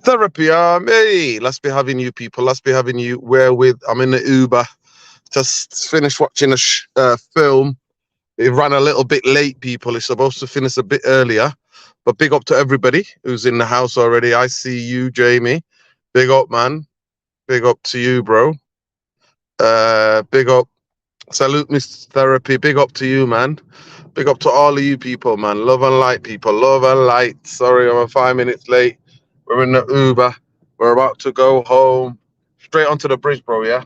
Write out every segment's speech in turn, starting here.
Therapy, hey, let's be having you people. Let's be having you. Where with? I'm in the Uber. Just finished watching a film. It ran a little bit late, people. It's supposed to finish a bit earlier. But big up to everybody who's in the house already. I see you, Jamie. Big up, man. Big up to you, bro. Big up. Salute, Mr. Therapy. Big up to you, man. Big up to all of you people, man. Love and light, people. Love and light. Sorry, I'm 5 minutes late. We're in the Uber. We're about to go home. Straight onto the bridge, bro, yeah?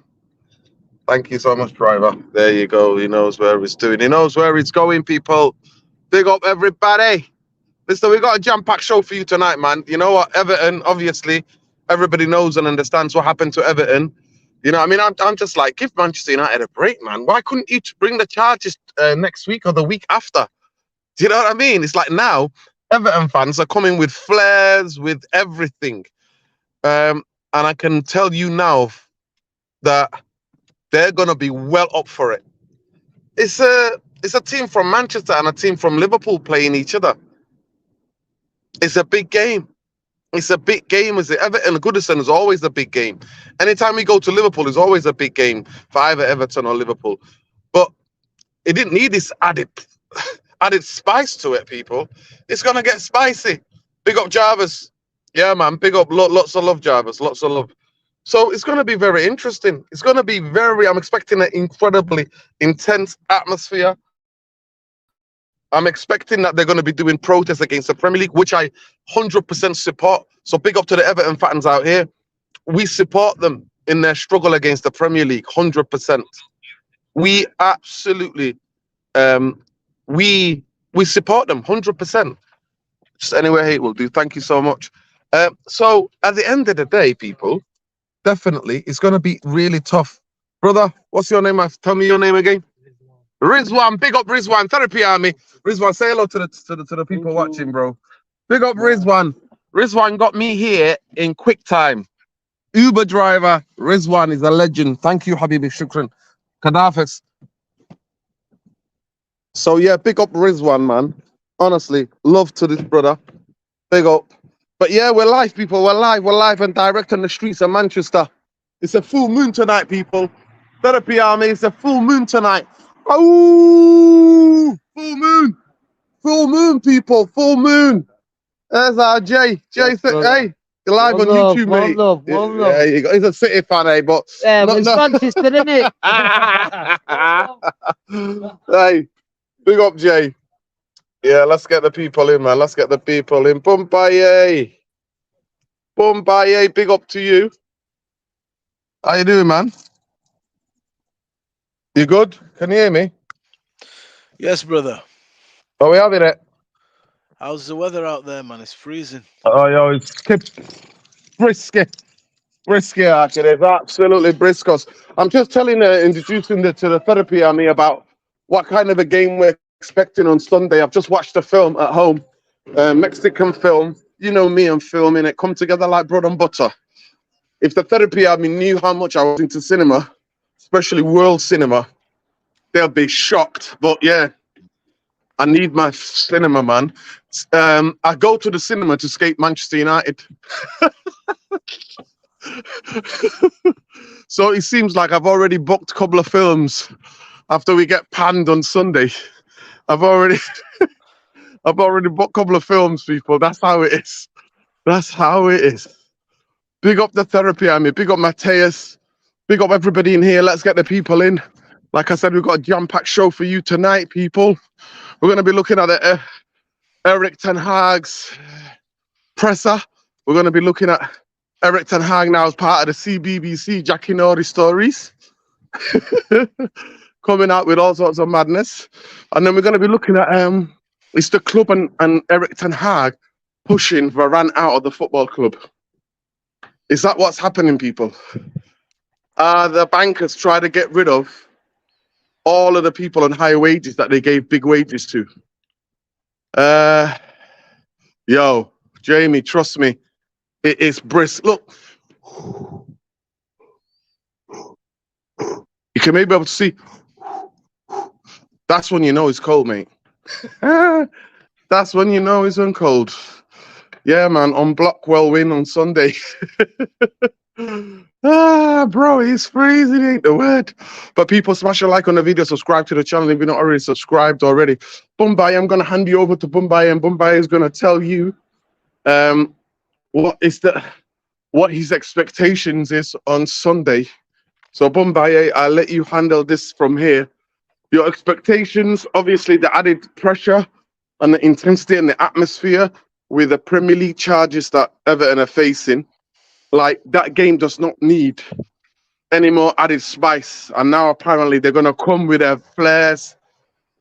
Thank you so much, driver. There you go. He knows where he's doing. He knows where he's going, people. Big up, everybody. Listen, we got a jam-packed show for you tonight, man. You know what? Everton, obviously, everybody knows and understands what happened to Everton. You know, I mean, I'm just like, give Manchester United a break, man. Why couldn't you bring the charges next week or the week after? Do you know what I mean? It's like now, Everton fans are coming with flares, with everything. And I can tell you now that they're going to be well up for it. It's a team from Manchester and a team from Liverpool playing each other. It's a big game. It's a big game, is it? Everton Goodison is always a big game. Anytime we go to Liverpool, it's always a big game for either Everton or Liverpool. But it didn't need this added spice to it, people. It's going to get spicy. Big up Jarvis. Yeah, man. Big up. Lots of love, Jarvis. Lots of love. So it's going to be very interesting. It's going to be I'm expecting an incredibly intense atmosphere. I'm expecting that they're going to be doing protests against the Premier League, which I 100% support. So big up to the Everton fans out here. We support them in their struggle against the Premier League, 100%. We absolutely, we support them, 100%. Just anywhere hate will do. Thank you so much. So at the end of the day, people, definitely, it's going to be really tough. Brother, what's your name? Tell me your name again. Rizwan, big up Rizwan, Therapy Army. Rizwan, say hello to the people watching, bro. Big up Rizwan. Rizwan got me here in quick time. Uber driver, Rizwan is a legend. Thank you, Habibi Shukran. Kadafis. So yeah, big up Rizwan, man. Honestly, love to this brother. Big up. But yeah, we're live, people. We're live and direct on the streets of Manchester. It's a full moon tonight, people. Therapy Army, it's a full moon tonight. Oh, full moon, people, full moon. There's our Jay. Jay said, hey, you're live on YouTube, mate. One love. Yeah, you got, he's a City fan, eh? But it's Manchester, isn't it? Hey, big up, Jay. Yeah, let's get the people in, man. Let's get the people in. Bombaye, big up to you. How you doing, man? You good? Can you hear me? Yes, brother. Are we having it? How's the weather out there, man? It's freezing. Oh, yo, it's brisky. Brisky, actually. It's absolutely briscos. I'm just introducing to the Therapy Army about what kind of a game we're expecting on Sunday. I've just watched a film at home, Mexican film. You know me and filming it. Come together like bread and butter. If the Therapy Army knew how much I was into cinema, especially world cinema, they'll be shocked. But yeah, I need my cinema, man. I go to the cinema to escape Manchester United. So it seems like I've already booked a couple of films after we get panned on Sunday. I've already booked a couple of films, people. That's how it is. That's how it is. Big up the Therapy Army. Big up Mateus. Big up everybody in here. Let's get the people in. Like I said, we've got a jam-packed show for you tonight, people. We're going to be looking at the Eric Ten Hag's presser. We're going to be looking at Eric Ten Hag now as part of the CBBC Jackie Nori stories. Coming out with all sorts of madness. And then we're going to be looking at it's the club and Eric Ten Hag pushing Varan out of the football club. Is that what's happening, people? The bankers try to get rid of all of the people on high wages that they gave big wages to. Yo, Jamie, trust me, it is brisk. Look, you can maybe be able to see. That's when you know it's cold, mate. That's when you know it's cold. Yeah, man, on Blockwell win on Sunday. Bro, it's freezing, ain't the word. But people, smash a like on the video, subscribe to the channel if you're not already subscribed already. Bumbai, I'm gonna hand you over to Bumbai, and Bumbai is gonna tell you what his expectations is on Sunday. So Bumbai, I'll let you handle this from here. Your expectations, obviously the added pressure and the intensity and the atmosphere with the Premier League charges that Everton are facing. Like, that game does not need any more added spice. And now apparently they're going to come with their flares.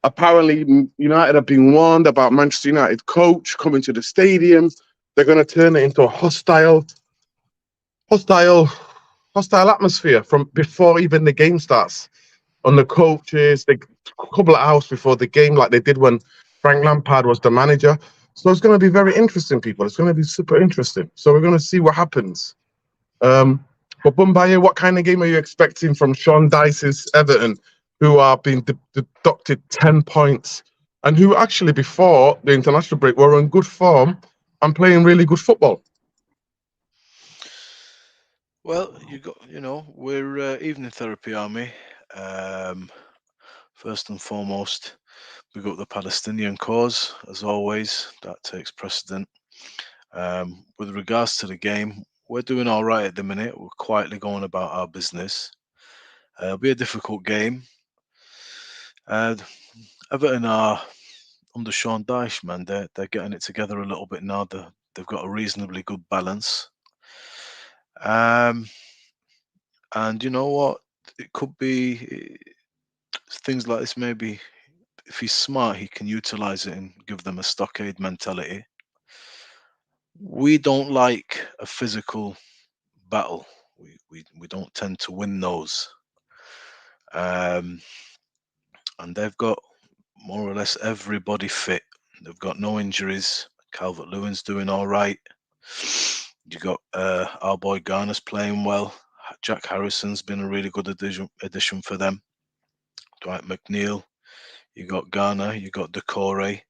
Apparently United have been warned about Manchester United coach coming to the stadium. They're going to turn it into a hostile atmosphere from before even the game starts. On the coaches, they a couple of hours before the game, like they did when Frank Lampard was the manager. So it's going to be very interesting, people. It's going to be super interesting. So we're going to see what happens. But Bumbaye, what kind of game are you expecting from Sean Dyche's Everton, who are being deducted 10 points and who actually before the international break were in good form and playing really good football? Well, we're evening therapy army. First and foremost, we got the Palestinian cause, as always. That takes precedent. With regards to the game, we're doing all right at the minute. We're quietly going about our business. It'll be a difficult game. Everton are under Sean Dyche, man. They're getting it together a little bit now. They've got a reasonably good balance. And you know what? It could be things like this. Maybe if he's smart, he can utilize it and give them a stockade mentality. We don't like a physical battle. We don't tend to win those. And they've got more or less everybody fit. They've got no injuries. Calvert-Lewin's doing all right. You got our boy Garner's playing well. Jack Harrison's been a really good addition for them. Dwight McNeil. You got Garner. You got Decore.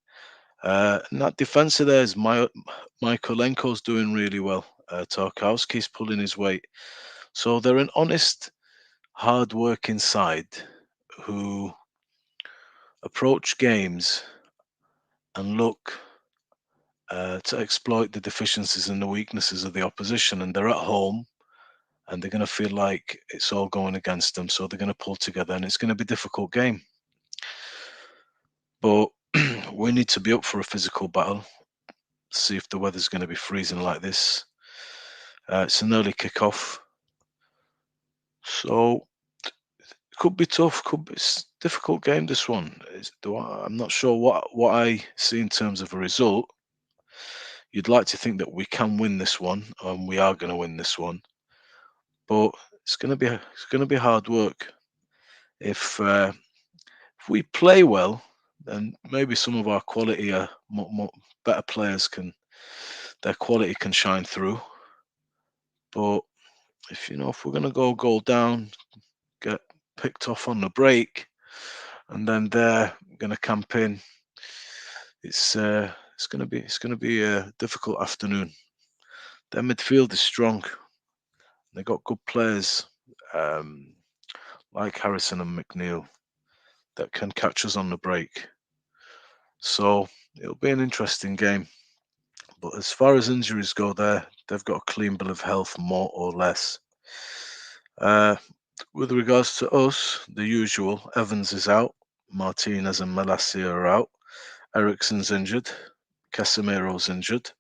And that defense of theirs, Mykolenko's doing really well. Tarkowski's pulling his weight. So they're an honest, hard-working side who approach games and look to exploit the deficiencies and the weaknesses of the opposition. And they're at home, and they're going to feel like it's all going against them. So they're going to pull together, and it's going to be a difficult game. But we need to be up for a physical battle. See if the weather's going to be freezing like this. It's an early kickoff, so it could be tough. It's a difficult game. This one. I'm not sure what I see in terms of a result. You'd like to think that we can win this one, and we are going to win this one. But it's going to be hard work. If we play well, then maybe some of our quality, more better players their quality can shine through. But if we're going to go goal down, get picked off on the break, and then they're going to camp in, it's going to be a difficult afternoon. Their midfield is strong. They got good players like Harrison and McNeil that can catch us on the break. So it'll be an interesting game. But as far as injuries go, they've got a clean bill of health, more or less. With regards to us, the usual, Evans is out, Martinez and Malacia are out, Ericsson's injured, Casemiro's injured,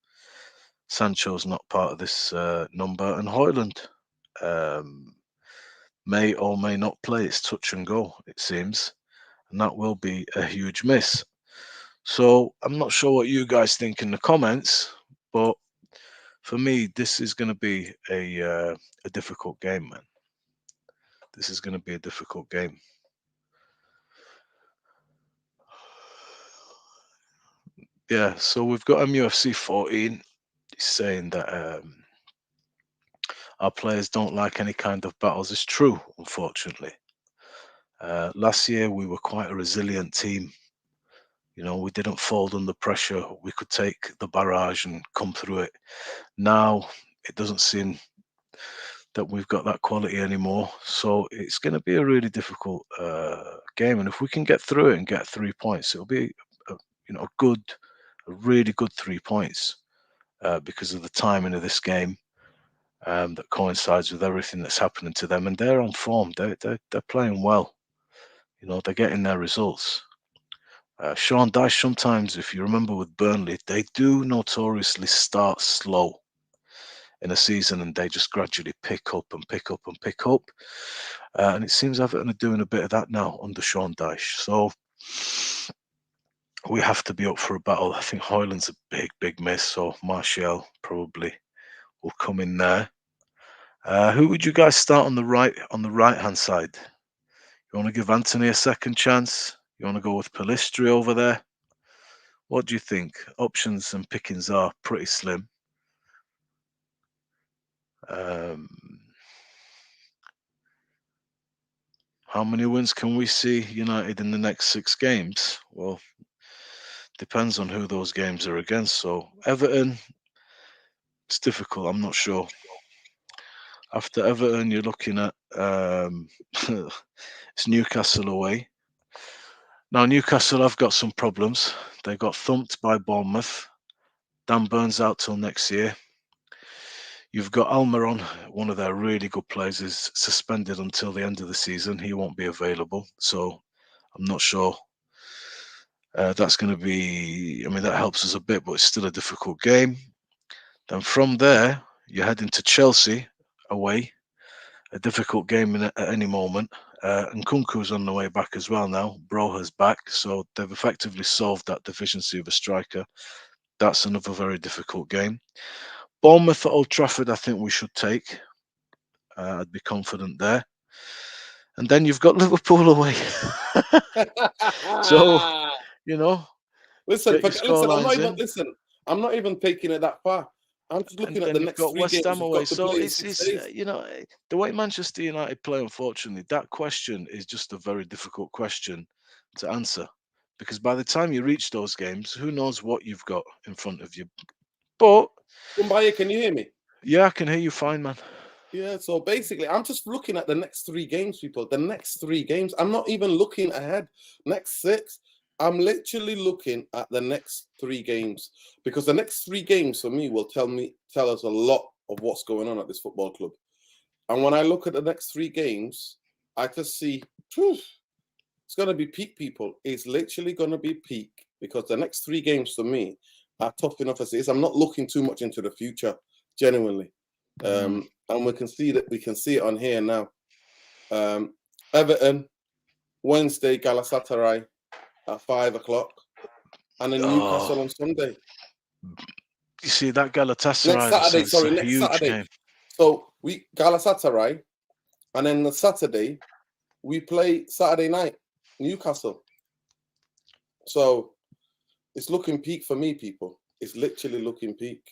Sancho's not part of this number, and Hoyland may or may not play. It's touch and go, it seems, and that will be a huge miss. So I'm not sure what you guys think in the comments, but for me, this is going to be a difficult game, man. This is going to be a difficult game. Yeah, so we've got MUFC 14 saying that our players don't like any kind of battles. It's true, unfortunately. Last year we were quite a resilient team. You know, we didn't fold under pressure. We could take the barrage and come through it. Now it doesn't seem that we've got that quality anymore. So it's going to be a really difficult game. And if we can get through it and get 3 points, it'll be a really good 3 points because of the timing of this game that coincides with everything that's happening to them. And they're on form. They're playing well. You know, they're getting their results. Sean Dyche, sometimes, if you remember with Burnley, they do notoriously start slow in a season and they just gradually pick up and pick up and pick up. And it seems Everton are doing a bit of that now under Sean Dyche. So we have to be up for a battle. I think Hoyland's a big, big miss. So Martial probably will come in there. Who would you guys start on the right hand side? You want to give Anthony a second chance? You want to go with Pellistri over there? What do you think? Options and pickings are pretty slim. How many wins can we see United in the next 6 games? Well, depends on who those games are against. So Everton, it's difficult. I'm not sure. After Everton, you're looking at it's Newcastle away. Now Newcastle have got some problems. They got thumped by Bournemouth. Dan Burns out till next year. You've got Almiron, one of their really good players, is suspended until the end of the season. He won't be available. So I'm not sure that's going to be, I mean, that helps us a bit, but it's still a difficult game. Then from there, you're heading to Chelsea away, a difficult game at any moment. And Nkunku's on the way back as well now. Broha's back. So they've effectively solved that deficiency of a striker. That's another very difficult game. Bournemouth at Old Trafford, I think we should take. I'd be confident there. And then you've got Liverpool away. So, listen, get your scorelines in. I'm not even taking it that far. I'm just looking at the next 3 West games. Ham away. So it's days. The way Manchester United play, unfortunately, that question is just a very difficult question to answer. Because by the time you reach those games, who knows what you've got in front of you. But Kumbaya, can you hear me? Yeah, I can hear you fine, man. Yeah, so basically, I'm just looking at the next 3 games, people. The next 3 games. I'm not even looking ahead. Next 6. I'm literally looking at the next 3 games because the next 3 games for me will tell us a lot of what's going on at this football club. And when I look at the next 3 games, I just see it's going to be peak, people. It's literally going to be peak because the next 3 games for me are tough enough as it is. I'm not looking too much into the future, genuinely. And we can see it on here now. Everton, Wednesday, Galatasaray at 5 o'clock, and then Newcastle on Sunday. You see that Galatasaray next Saturday. game. So we Galatasaray, and then the Saturday we play Saturday night Newcastle. So it's looking peak for me, people. It's literally looking peak.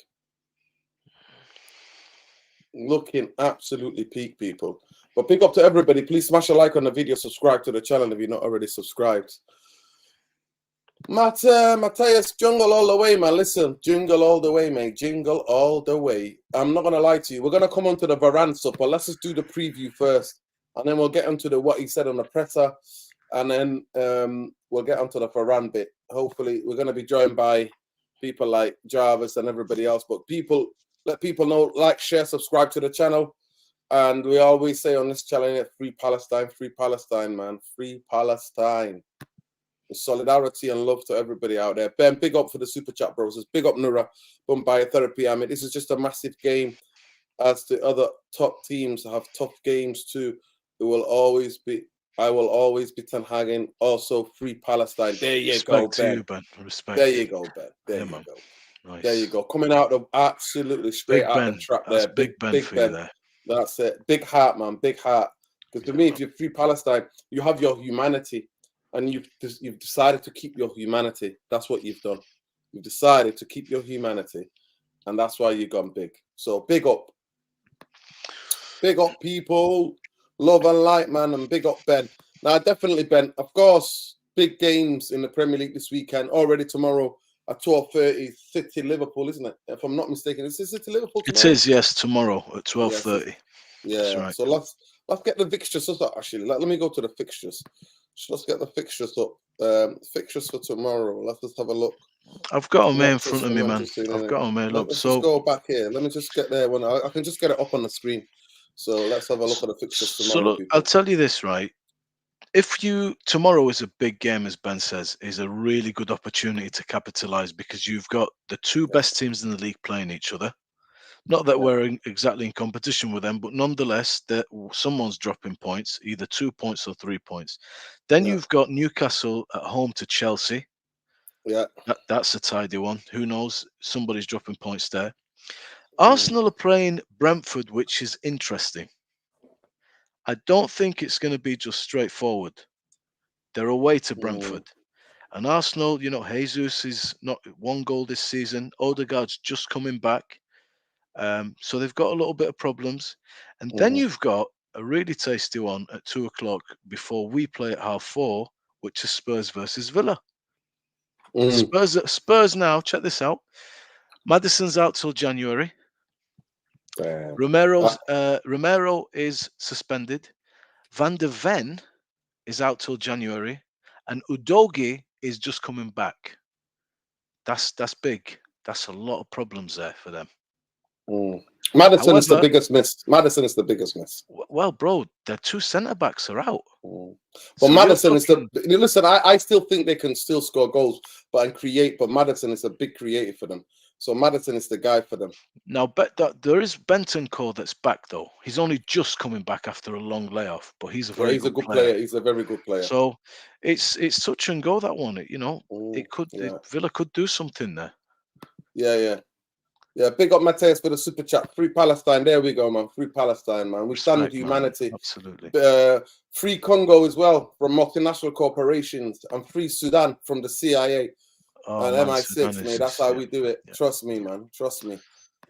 Looking absolutely peak, people. But big up to everybody. Please smash a like on the video, subscribe to the channel if you're not already subscribed. Matthias, jingle all the way, man. Listen, jingle all the way, mate. Jingle all the way. I'm not gonna lie to you. We're gonna come on to the Varan stuff, but let's just do the preview first, and then we'll get onto what he said on the presser, and then we'll get onto the Varan bit. Hopefully, we're gonna be joined by people like Jarvis and everybody else. But let people know, like, share, subscribe to the channel. And we always say on this channel, free Palestine, man. Free Palestine. Solidarity and love to everybody out there. Ben, big up for the super chat, bros. Big up Nura, Bombay Therapy. I mean, this is just a massive game. As the other top teams have tough games too. I will always be Ten Hagen. Also, free Palestine. There you Respect go, Ben. To you, Ben. Respect. There you go, Ben. There you go. Nice. There you go. Coming out of absolutely straight out the trap there. Big Ben for you there. That's it. Big heart, man. Big heart. Because to me, if you're free Palestine, you have your humanity. And you've decided to keep your humanity. That's what you've done. You've decided to keep your humanity. And that's why you've gone big. So big up. Big up, people. Love and light, man. And big up, Ben. Now, definitely, Ben. Of course, big games in the Premier League this weekend. Already tomorrow at 12:30, City Liverpool, isn't it? If I'm not mistaken, is it City Liverpool tomorrow? It is, yes, tomorrow at 12:30. Yeah. Right. So let's get the fixtures up. Actually, let me go to the fixtures. Let's get the fixtures up. Fixtures for tomorrow. Let's just have a look. I've got them Not in just front of for me, man. Manchester I've United. got them here. Look, Let's so just go back here. Let me just get there when I can just get it up on the screen. So let's have a look at the fixtures tomorrow. so look, people. I'll tell you this, right? If tomorrow is a big game, as Ben says, is a really good opportunity to capitalize because you've got the two best teams in the league playing each other. Not that we're exactly in competition with them, but nonetheless, that someone's dropping points, either 2 points or 3 points. Then you've got Newcastle at home to Chelsea. Yeah. That's a tidy one. Who knows? Somebody's dropping points there. Arsenal are playing Brentford, which is interesting. I don't think it's going to be just straightforward. They're away to Brentford. And Arsenal, you know, Jesus is not 1 goal this season. Odegaard's just coming back. So they've got a little bit of problems. And then you've got a really tasty one at 2 o'clock before we play at 4:30, which is Spurs versus Villa. Spurs now, check this out. Maddison's out till January. Romero is suspended. Van der Ven is out till January. And Udogie is just coming back. That's big. That's a lot of problems there for them. Maddison is the biggest miss. Madison is the biggest miss. Well, bro, their 2 centre backs are out. But So Maddison is the. Listen, I still think they can still score goals, but create. But Maddison is a big creator for them. So Maddison is the guy for them. Now, there is Bentancur that's back though. He's only just coming back after a long layoff, but he's a very good player. He's a very good player. So it's touch and go, that one. You know, Villa could do something there. Yeah. Big up Mateus for the super chat. Free Palestine. There we go, man. Free Palestine, man. We stand with humanity. Man. Absolutely. Free Congo as well from multinational corporations, and free Sudan from the CIA. And MI6, mate. That's how we do it. Yeah. Trust me, man. Trust me.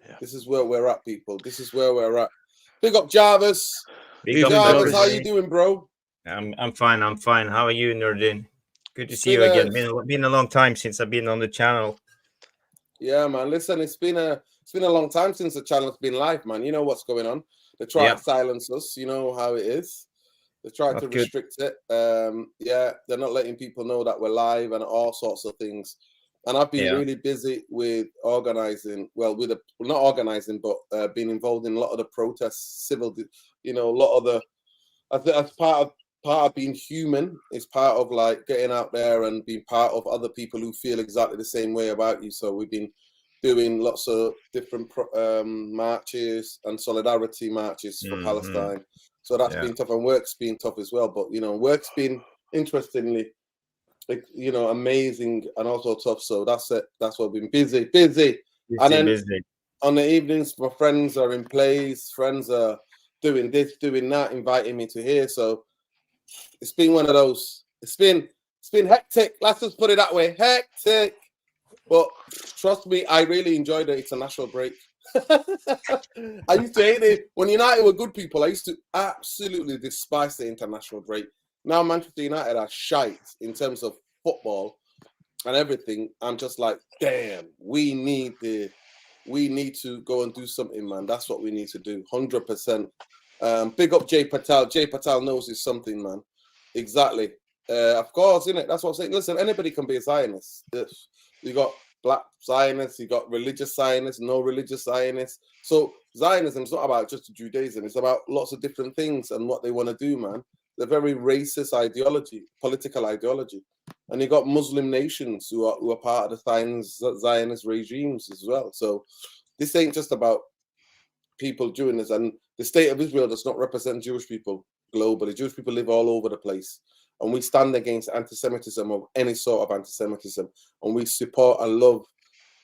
Yeah. This is where we're at, people. This is where we're at. Big up Jarvis. Jarvis, how you doing, bro? I'm fine. I'm fine. How are you, Nurdin? Good to see you again. Been a long time since I've been on the channel. Yeah, man. Listen, it's been a long time since the channel's been live, man. You know what's going on. They try to silence us. You know how it is. They try to restrict it. They're not letting people know that we're live and all sorts of things. And I've been really busy with organizing. Well, not organizing, but being involved in a lot of the protests, civil. You know, a lot of the. As part of being human is part of like getting out there and being part of other people who feel exactly the same way about you. So we've been doing lots of different marches and solidarity marches for Palestine. So that's been tough, and work's been tough as well. But you know, work's been interestingly, you know, amazing and also tough. So that's it. That's what we've been busy. And then on the evenings, my friends are in plays. Friends are doing this, doing that, inviting me to here. So it's been one of those. It's been hectic. Let's just put it that way. Hectic. But trust me, I really enjoyed the international break. I used to hate it. When United were good people, I used to absolutely despise the international break. Now Manchester United are shite in terms of football and everything. I'm just like, damn, we need to go and do something, man. That's what we need to do. 100%. Big up Jay Patel. Jay Patel knows he's something, man. Exactly. Of course, innit? That's what I'm saying. Listen, anybody can be a Zionist. You got black Zionists, you got religious Zionists, no religious Zionists. So Zionism is not about just Judaism. It's about lots of different things and what they want to do, man. They're very racist ideology, political ideology. And you got Muslim nations who are part of the Zionist regimes as well. So this ain't just about people doing this. And the state of Israel does not represent Jewish people globally. Jewish people live all over the place. And we stand against anti-Semitism of any sort of anti-Semitism. And we support and love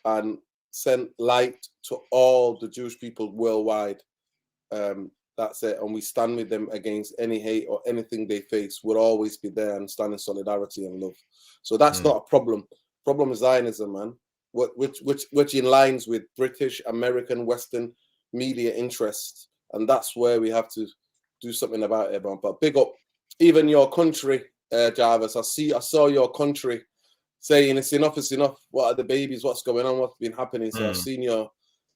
and send light to all the Jewish people worldwide. That's it. And we stand with them against any hate or anything they face. We'll always be there and stand in solidarity and love. So that's not a problem. Problem is Zionism, man. Which in lines with British, American, Western media interests. And that's where we have to do something about it, man. But big up even your country, Jarvis. I saw your country saying it's enough, it's enough. What are the babies? What's going on? What's been happening? So I've seen your,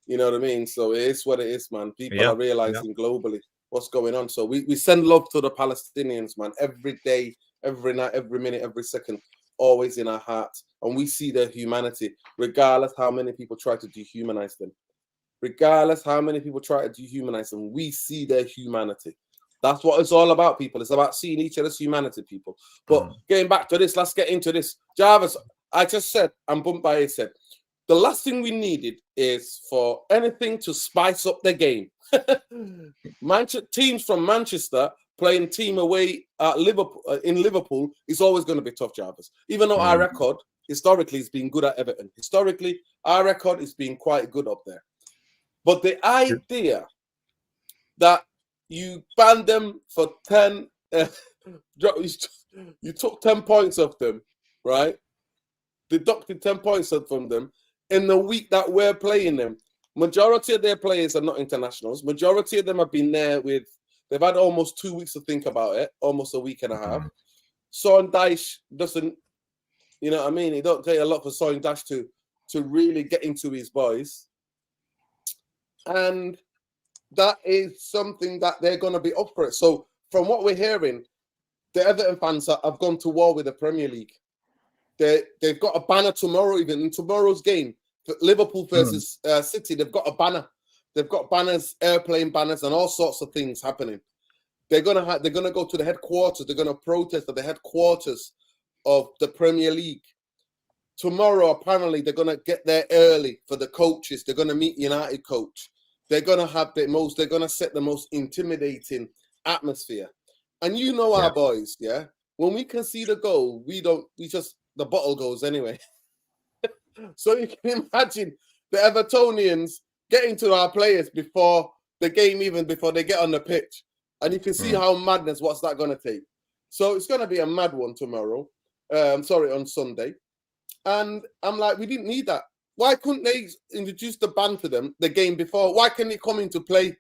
you know what I mean? So it is what it is, man. People are realizing globally what's going on. So we send love to the Palestinians, man, every day, every night, every minute, every second, always in our hearts. And we see their humanity, regardless how many people try to dehumanize them. Regardless how many people try to dehumanize them, we see their humanity. That's what it's all about, people. It's about seeing each other's humanity, people. But getting back to this, let's get into this. Jarvis, I just said, and Bumbaye said, the last thing we needed is for anything to spice up the game. Teams from Manchester playing team away at Liverpool, in Liverpool is always going to be tough, Jarvis. Even though our record, historically, has been good at Everton. Historically, our record has been quite good up there. But the idea that you banned them for 10, you took 10 points off them, right? Deducted 10 points from them in the week that we're playing them. Majority of their players are not internationals. Majority of them have been there they've had almost 2 weeks to think about it, almost a week and a half. Son Dyche doesn't, you know what I mean? It don't take a lot for Son Dyche to really get into his boys. And that is something that they're going to be up for it. So from what we're hearing, the Everton fans have gone to war with the Premier League. They've got a banner tomorrow, even in tomorrow's game, Liverpool versus City. They've got a banner. They've got banners, airplane banners, and all sorts of things happening. They're gonna go to the headquarters. They're gonna protest at the headquarters of the Premier League tomorrow. Apparently, they're gonna get there early for the coaches. They're gonna meet United coach. They're gonna have they're gonna set the most intimidating atmosphere. And you know our boys, yeah. When we can see the goal, the bottle goes anyway. So you can imagine the Evertonians getting to our players before the game, even before they get on the pitch. And you can see how madness, what's that going to take? So it's going to be a mad one tomorrow. On Sunday. And I'm like, we didn't need that. Why couldn't they introduce the ban to them the game before? Why couldn't it come into play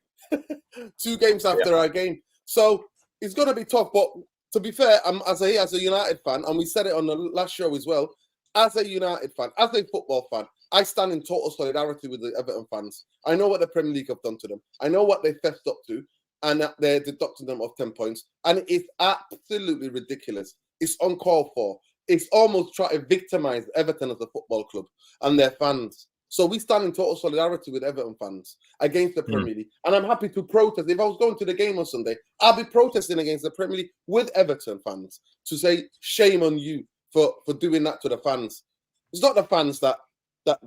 2 games after our game? So it's going to be tough. But to be fair, as a United fan, and we said it on the last show as well, as a United fan, as a football fan, I stand in total solidarity with the Everton fans. I know what the Premier League have done to them. I know what they fessed up to, and that they're deducting them of 10 points. And it's absolutely ridiculous. It's uncalled for. It's almost trying to victimize Everton as a football club and their fans. So we stand in total solidarity with Everton fans against the Premier League. And I'm happy to protest. If I was going to the game on Sunday, I'll be protesting against the Premier League with Everton fans to say, shame on you for doing that to the fans. It's not the fans that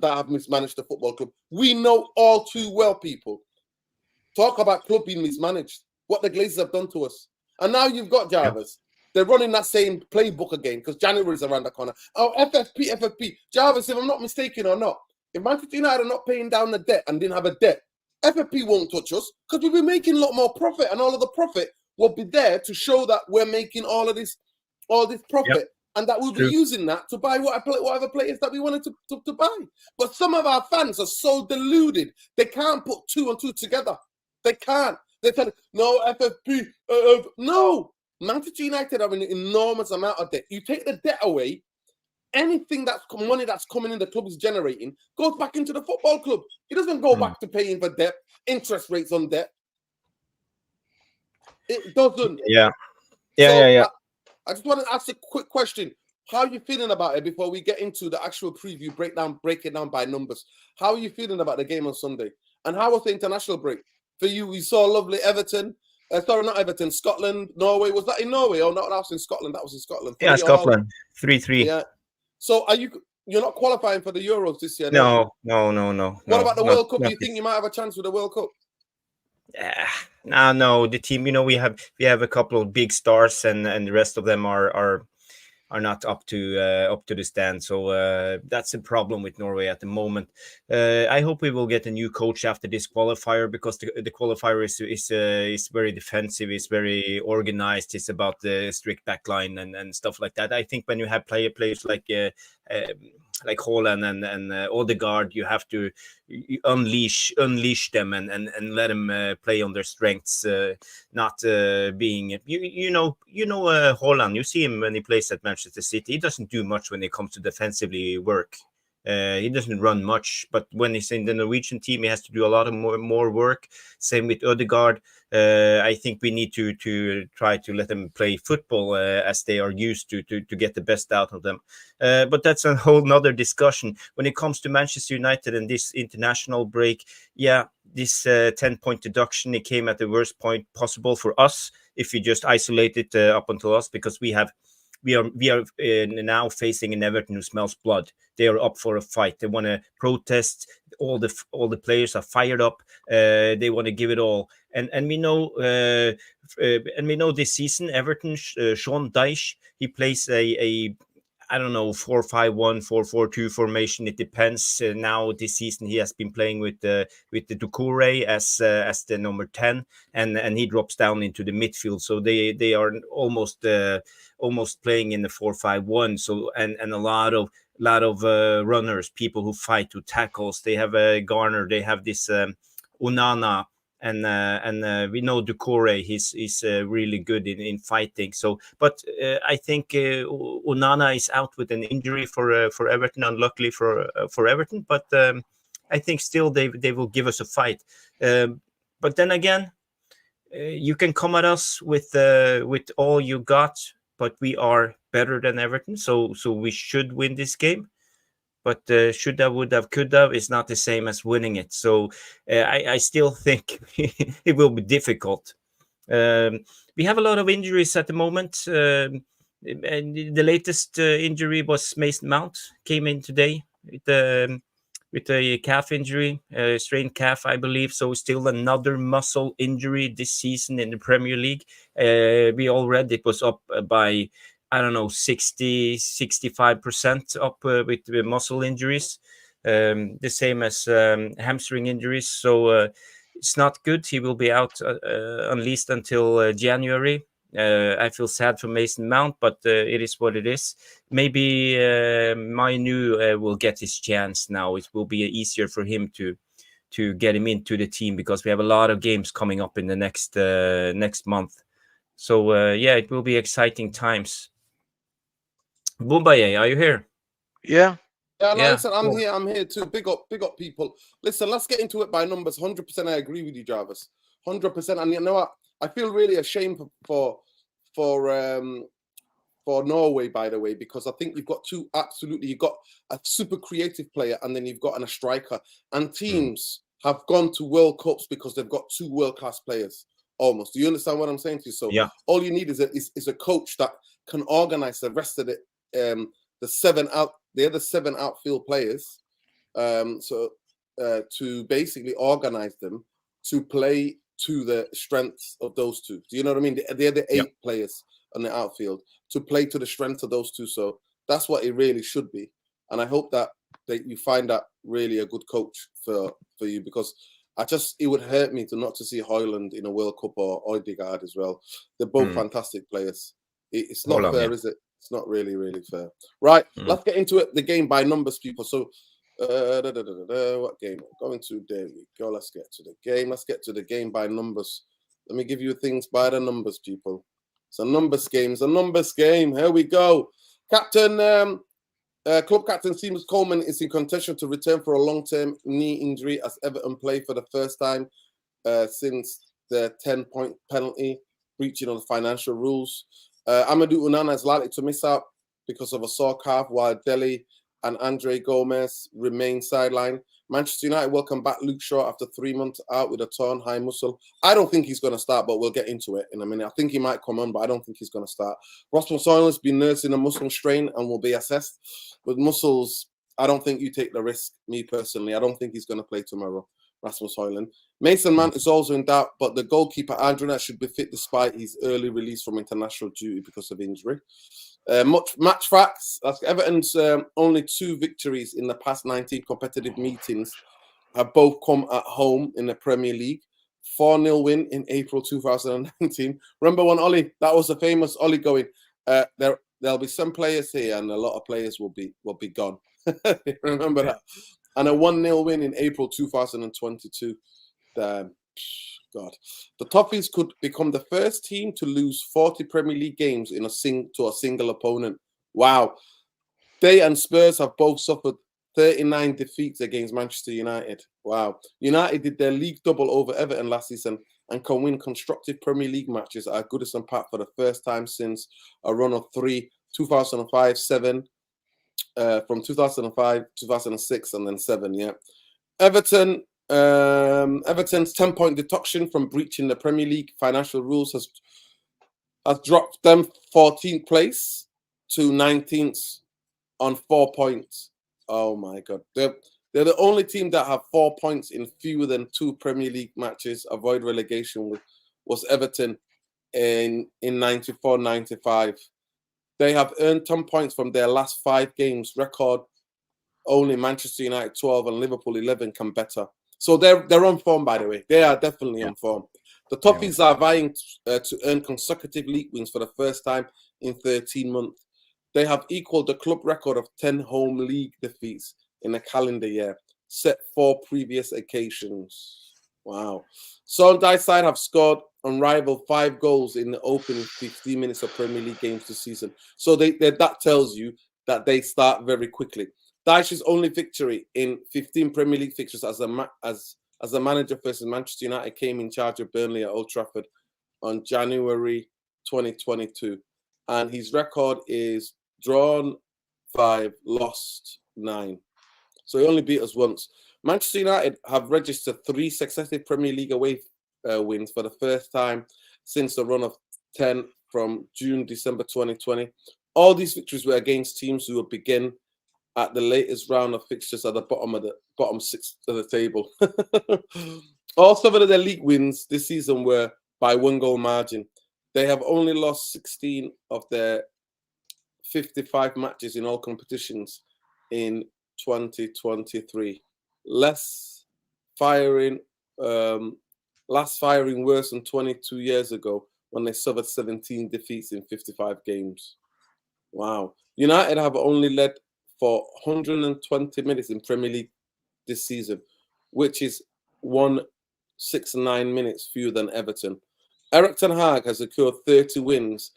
have mismanaged the football club. We know all too well, people. Talk about club being mismanaged, what the Glazers have done to us. And now you've got Jarvis. They're running that same playbook again because January is around the corner. Oh, FFP. Jarvis, if I'm not mistaken or not, if Manchester United are not paying down the debt and didn't have a debt, FFP won't touch us because we'll be making a lot more profit, and all of the profit will be there to show that we're making all this profit. And that we'll be using that to buy whatever players that we wanted to buy. But some of our fans are so deluded, they can't put 2 and 2 together. They can't. They tell no, FFP. No. Manchester United have an enormous amount of debt. You take the debt away, anything money that's coming in the club is generating goes back into the football club. It doesn't go back to paying for debt, interest rates on debt. It doesn't. Yeah. I just want to ask a quick question. How are you feeling about it before we get into the actual preview, break it down by numbers? How are you feeling about the game on Sunday? And how was the international break? For you, we saw lovely Everton. Sorry, not Everton, Scotland, Norway. Was that in Norway? Oh, no, that was in Scotland. That was in Scotland. Yeah, Scotland. 3-3. Yeah. So you're not qualifying for the Euros this year? No. What about the World Cup? Do you think you might have a chance with the World Cup? No. The team, we have a couple of big stars, and the rest of them are not up to the stand. So that's a problem with Norway at the moment. I hope we will get a new coach after this qualifier, because the qualifier is very defensive, it's very organized, it's about the strict backline and stuff like that. I think when you have players like like Haaland and Odegaard, you have to unleash them and let them play on their strengths, not being you know Haaland. You see him when he plays at Manchester City. He doesn't do much when it comes to defensively work. He doesn't run much, but when he's in the Norwegian team, he has to do a lot of more work. Same with Odegaard. I think we need to try to let them play football as they are used to get the best out of them. But that's a whole nother discussion. When it comes to Manchester United and this international break, yeah, this 10-point deduction, it came at the worst point possible for us if we just isolate it up until us, because we are now facing an Everton who smells blood. They are up for a fight. They want to protest. All the players are fired up. They want to give it all. And we know this season Everton, Sean Dyche, he plays a I don't know, 4-5-1, 4-4-2 formation. It depends. Now this season he has been playing with the Doucouré as the number 10, and he drops down into the midfield. So they are almost playing in the 4-5-1. So and a lot of runners, people who fight, who tackles. They have Garner. They have this Onana. And we know Doucouré, he's really good in fighting. So, but I think Onana is out with an injury for Everton, unluckily for Everton. But I think still they will give us a fight. But then again, you can come at us with all you got, but we are better than Everton, so we should win this game. But should have, would have, could have is not the same as winning it. So I still think it will be difficult. We have a lot of injuries at the moment. And the latest injury was Mason Mount, came in today with a calf injury, strained calf, I believe. So still another muscle injury this season in the Premier League. We all read it was up by, I don't know, 65% up with muscle injuries, the same as hamstring injuries. So it's not good. He will be out at least until January. I feel sad for Mason Mount, but it is what it is. Maybe Mainu will get his chance now. It will be easier for him to get him into the team, because we have a lot of games coming up in the next month. So yeah, it will be exciting times. Bumbaye, are you here? Yeah. Yeah, no, Yeah, listen, I'm cool. here too. Big up people. Listen, let's get into it by numbers. 100% I agree with you, Jarvis. 100%. And you know what? I feel really ashamed for Norway, by the way, because I think you've got you've got a super creative player and then you've got a striker. And teams have gone to World Cups because they've got two world-class players, almost. Do you understand what I'm saying to you? So yeah, all you need is a coach that can organize the rest of the other seven outfield players, to basically organize them to play to the strengths of those two. Do you know what I mean? The other eight players on the outfield to play to the strengths of those two. So that's what it really should be. And I hope that you find that really a good coach for you, because it would hurt me not to see Højlund in a World Cup, or Odegaard as well. They're both fantastic players. It's not fair, is it? It's not really, really fair. Right, let's get into it. The game by numbers, people. So, what game? Going to, there we go. Let's get to the game. Let's get to the game by numbers. Let me give you things by the numbers, people. It's a numbers game. It's a numbers game. Here we go. Club captain Seamus Coleman is in contention to return for a long-term knee injury as Everton play for the first time since the 10-point penalty, breaching of the financial rules. Amadou Onana is likely to miss out because of a sore calf, while Dele and Andre Gomez remain sidelined. Manchester United welcome back Luke Shaw after 3 months out with a torn high muscle. I don't think he's going to start, but we'll get into it in a minute. I think he might come on, but I don't think he's going to start. Rasmus Højlund's been nursing a muscle strain and will be assessed. With muscles, I don't think you take the risk, me personally. I don't think he's going to play tomorrow, Rasmus Højlund. Mason Mount is also in doubt, but the goalkeeper, Andrina, should be fit despite his early release from international duty because of injury. Match facts. Everton's only 2 victories in the past 19 competitive meetings have both come at home in the Premier League. 4-0 win in April 2019. Remember when Ollie, that was the famous Ollie going, there'll be some players here and a lot of players will be gone. Remember that? And a 1-0 win in April 2022. God. The Toffees could become the first team to lose 40 Premier League games in to a single opponent. Wow. They and Spurs have both suffered 39 defeats against Manchester United. Wow. United did their league double over Everton last season and can win constructive Premier League matches at Goodison Park for the first time since a run of 3, 2005-7, from 2005, 2006, and then 7, yeah. Everton's 10-point deduction from breaching the Premier League financial rules has dropped them 14th place to 19th on 4 points. Oh my God. They're the only team that have 4 points in fewer than 2 Premier League matches, avoid relegation, was Everton in 94-95. They have earned 10 points from their last 5 games. Record only Manchester United 12 and Liverpool 11 can better. So they're on form, by the way. They are definitely on form. The Toffees are vying to earn consecutive league wins for the first time in 13 months. They have equaled the club record of 10 home league defeats in a calendar year, set 4 previous occasions. Wow. Sondheim side have scored unrivaled 5 goals in the opening 15 minutes of Premier League games this season. So that tells you that they start very quickly. Dyche's only victory in 15 Premier League fixtures as a manager versus Manchester United came in charge of Burnley at Old Trafford on January 2022. And his record is drawn 5, lost 9. So he only beat us once. Manchester United have registered 3 successive Premier League away wins for the first time since the run of 10 from December 2020. All these victories were against teams who will begin at the latest round of fixtures at the bottom 6 of the table. All 7 of their league wins this season were by 1 goal margin. They have only lost 16 of their 55 matches in all competitions in 2023. Last firing worse than 22 years ago when they suffered 17 defeats in 55 games. Wow. United have only led for 120 minutes in Premier League this season, which is 169 minutes fewer than Everton. Erik ten Hag has secured 30 wins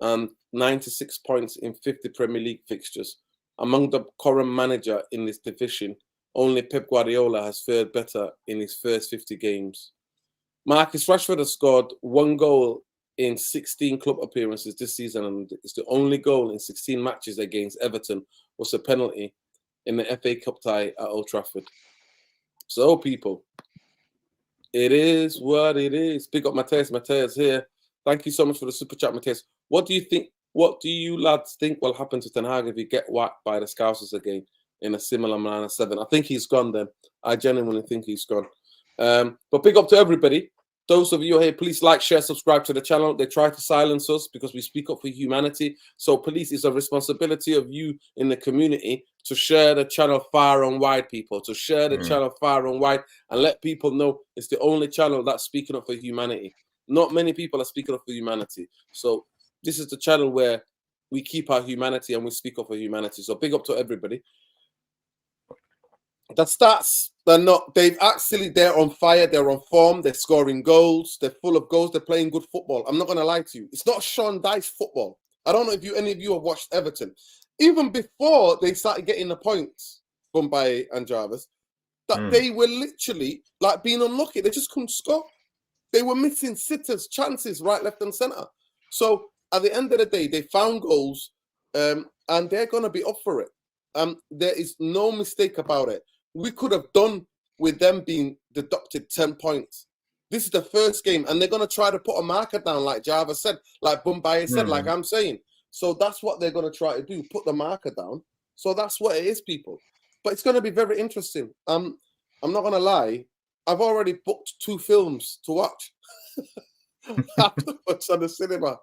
and 96 points in 50 Premier League fixtures. Among the current manager in this division, only Pep Guardiola has fared better in his first 50 games. Marcus Rashford has scored 1 goal in 16 club appearances this season, and it's the only goal in 16 matches against Everton was a penalty in the FA Cup tie at Old Trafford. So, people, it is what it is. Big up Mateus. Mateus here. Thank you so much for the super chat, Mateus. What do you think? What do you lads think will happen to Ten Hag if he get whacked by the Scousers again in a similar manner 7? I think he's gone then. I genuinely think he's gone. But big up to everybody. Those of you here, please like, share, subscribe to the channel. They try to silence us because we speak up for humanity. So please, it's a responsibility of you in the community to share the channel far and wide, people. To share the channel far and wide and let people know it's the only channel that's speaking up for humanity. Not many people are speaking up for humanity. So this is the channel where we keep our humanity and we speak up for humanity. So big up to everybody. The stats, they're on fire, they're on form, they're scoring goals, they're full of goals, they're playing good football. I'm not going to lie to you. It's not Sean Dyche football. I don't know if any of you have watched Everton. Even before they started getting the points, Bombay and Jarvis, that they were literally like being unlucky. They just couldn't score. They were missing sitters, chances, right, left, and centre. So at the end of the day, they found goals, and they're going to be up for it. There is no mistake about it. We could have done with them being deducted 10 points. This is the first game, and they're going to try to put a marker down, like Java said, like Bombay said, like I'm saying. So that's what they're going to try to do, put the marker down. So that's what it is, people. But it's going to be very interesting. I'm not going to lie. I've already booked 2 films to watch. Afterwards at the cinema.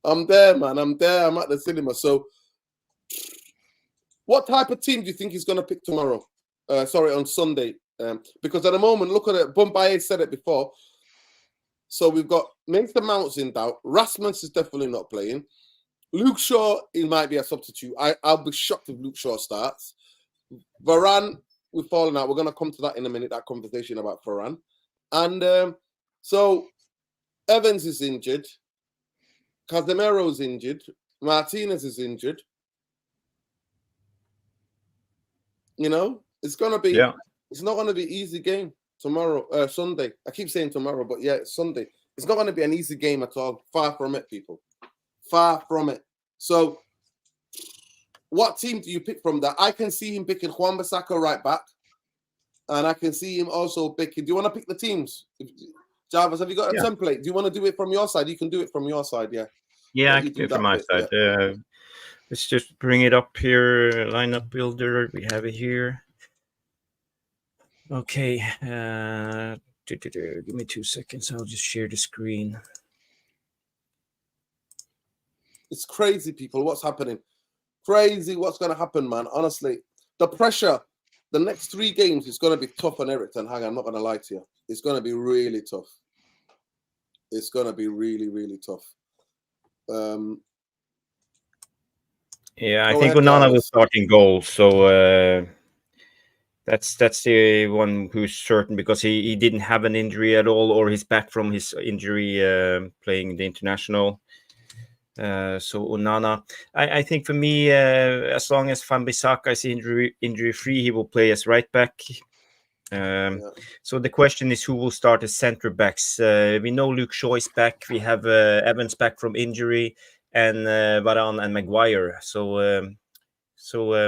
I'm there, man. I'm there. I'm at the cinema. So what type of team do you think he's going to pick tomorrow? On Sunday. Because at the moment, look at it. Bombay said it before. So we've got Mason Mount's in doubt. Rasmus is definitely not playing. Luke Shaw, he might be a substitute. I'll be shocked if Luke Shaw starts. Varan, we've fallen out. We're going to come to that in a minute, that conversation about Varan. And so Evans is injured. Casemiro's injured. Martinez is injured. You know, it's going to be, it's not going to be an easy game tomorrow, Sunday. I keep saying tomorrow, but yeah, it's Sunday. It's not going to be an easy game at all. Far from it, people. Far from it. So, what team do you pick from that? I can see him picking Juan Bissaka right back. And I can see him also picking. Do you want to pick the teams? Jarvis, have you got a template? Do you want to do it from your side? You can do it from your side, yeah. Yeah, I can do it from my side. Yeah. Let's just bring it up here. Lineup builder. We have it here. Okay. Give me 2 seconds. I'll just share the screen. It's crazy, people. What's happening? Crazy what's going to happen, man. Honestly, the pressure, the next 3 games is going to be tough on Everton. I'm not going to lie to you. It's going to be really tough. It's going to be really, really tough. Yeah, I think Onana will start in goal. So that's the one who's certain, because he didn't have an injury at all, or he's back from his injury playing the international. So Onana, I think for me, as long as Van Bissaka is injury free, he will play as right back. So the question is, who will start as centre backs? We know Luke Shaw is back. We have Evans back from injury, and Varan and Maguire. So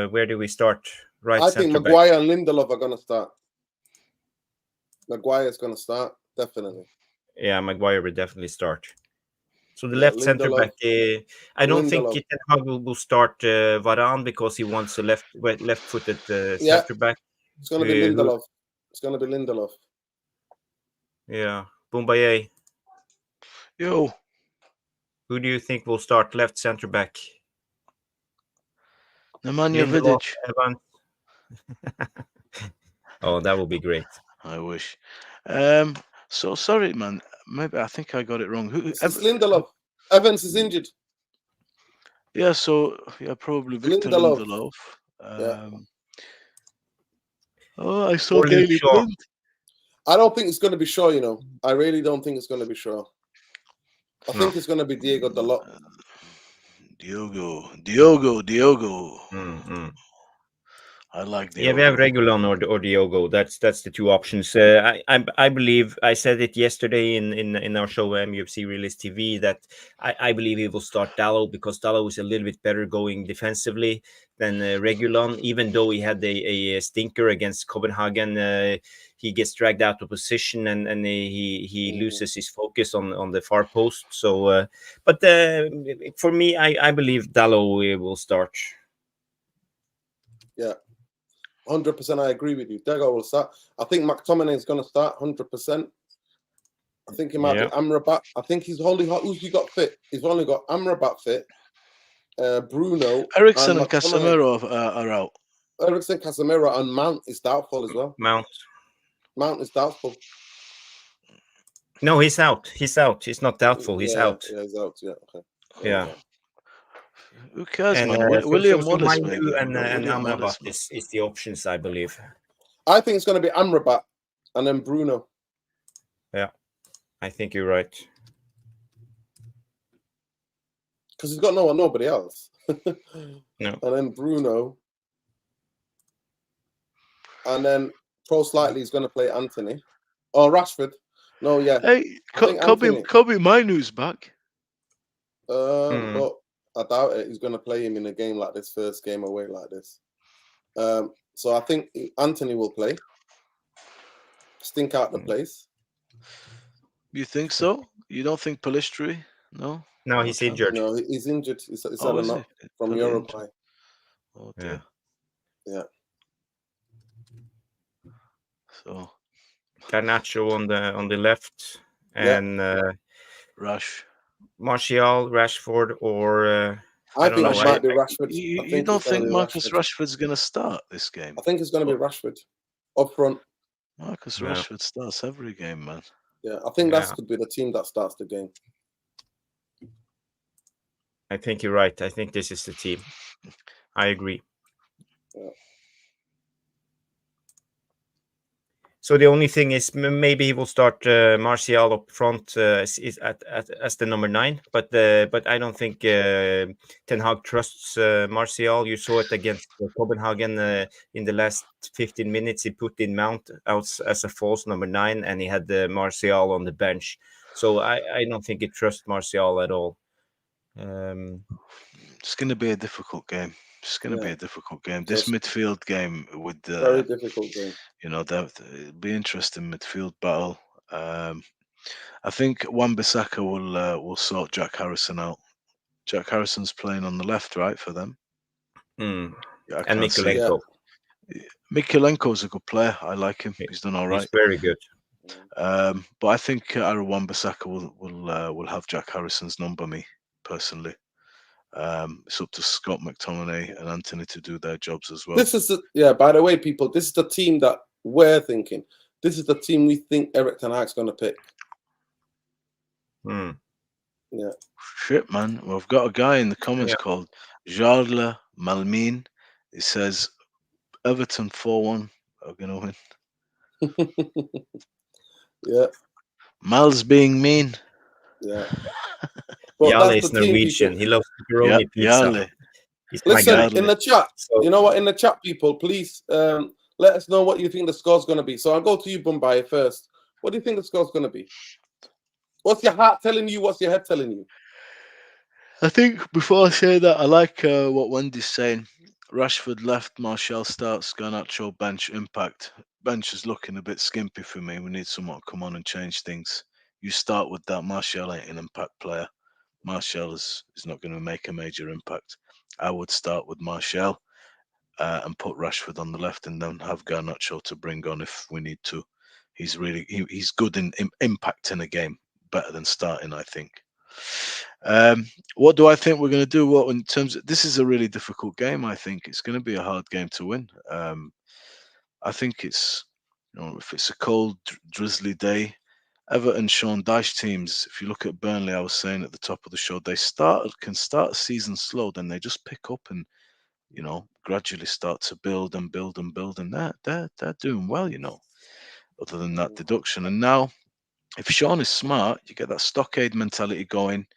where do we start? Right, I think Maguire and Lindelof are going to start. Maguire is going to start, definitely. Yeah, Maguire will definitely start. So the left centre back, I don't think Ten Hag will start Varan, because he wants a left-footed centre back. It's going to be Lindelof. It's going to be Lindelof. Yeah, Boumbaye. Yo. Who do you think will start left centre back? Nemanja Vidic. Oh, that would be great. I wish. So sorry, man. Maybe I think I got it wrong. It's Lindelof. Evans is injured. Yeah, so probably Victor Lindelof. Oh, I saw Daily Blind. I don't think it's going to be Shaw, you know. I really don't think it's going to be Shaw. I think it's going to be Diego Dalot. Diogo. I like Diogo. Yeah, we have Regulon or Diogo. That's the 2 options. I believe I said it yesterday in our show MUFC Realist TV that I believe he will start Dalot, because Dalot is a little bit better going defensively than Regulon. Even though he had a stinker against Copenhagen, he gets dragged out of position and he loses his focus on the far post. So, but for me, I believe Dalot will start. Yeah. 100%, I agree with you. Dego will start. I think McTominay is going to start 100%. I think he might be Amrabat. I think he's only who's he got fit? He's only got Amrabat fit. Bruno. Eriksen and Casemiro are out. Eriksen, Casemiro, and Mount is doubtful as well. Mount is doubtful. No, he's out. He's out. He's not doubtful. He's out. Yeah, he's out. Yeah. Okay. Yeah. Who cares, man? William Wallace and Amrabat is the options, I believe. I think it's going to be Amrabat and then Bruno. Yeah, I think you're right. Because he's got nobody else. No. And then Bruno. And then most likely he's going to play Anthony. Or Rashford. No, yeah. Hey, Kobe Mainoo's back. But I doubt it. He's going to play him in a game like this, first game away like this. So I think Anthony will play. Stink out the place. You think so? You don't think Pellistri? No? No, he's injured. No, he's injured. He's had a knock from Uruguay. Oh, dear. Yeah. So Garnacho on the left and Martial, Rashford, or I think it might be Rashford. You don't think Marcus Rashford's going to start this game? I think it's going to be Rashford up front. Marcus Rashford starts every game, man. Yeah, I think that could be the team that starts the game. I think you're right. I think this is the team. I agree. Yeah. So the only thing is maybe he will start Martial up front as the number 9, but I don't think Ten Hag trusts Martial. You saw it against Copenhagen in the last 15 minutes. He put in Mount out as a false number 9, and he had Martial on the bench. So I don't think he trusts Martial at all. It's going to be a difficult game. It's going to be a difficult game. This So- midfield game with the Very difficult game. you know, that it'll be interesting midfield battle. I think Wan-Bissaka will sort Jack Harrison out. Jack Harrison's playing on the left, right, for them. And Yeah, I can't see. Mikolenko. Mikolenko's a good player. I like him. He's done all right. He's very good. But I think Wan-Bissaka will have Jack Harrison's number. Me personally, it's up to Scott McTominay and Anthony to do their jobs as well. This is by the way, people, this is the team that we're thinking. This is the team we think Eric Ten Hag's going to pick. Yeah. Shit, man. We've got a guy in the comments called Jarle Malmin. He says Everton 4-1 are going to win. Yeah. Mal's being mean. Yeah. Jarle is Norwegian. He loves pepperoni pizza. Jarle. Listen, in the chat, you know what? In the chat, people, please let us know what you think the score's going to be. So I'll go to you, Bombay, first. What do you think the score's going to be? What's your heart telling you? What's your head telling you? I think before I say that, I like what Wendy's saying. Rashford left, Martial starts, Garnacho bench, impact. Bench is looking a bit skimpy for me. We need someone to come on and change things. You start with that. Martial ain't an impact player. Martial is not going to make a major impact. I would start with Martial and put Rashford on the left, and then have Garnacho to bring on if we need to. He's really he's good in impacting a game, better than starting, I think. What do I think we're going to do? Well, in terms of, this is a really difficult game. I think it's going to be a hard game to win. I think it's, if it's a cold, drizzly day, Everton, Sean Dyche teams, if you look at Burnley, I was saying at the top of the show, they can start a season slow, then they just pick up and, gradually start to build and build and build, and they're doing well, other than that deduction. And now, if Sean is smart, you get that stockade mentality going.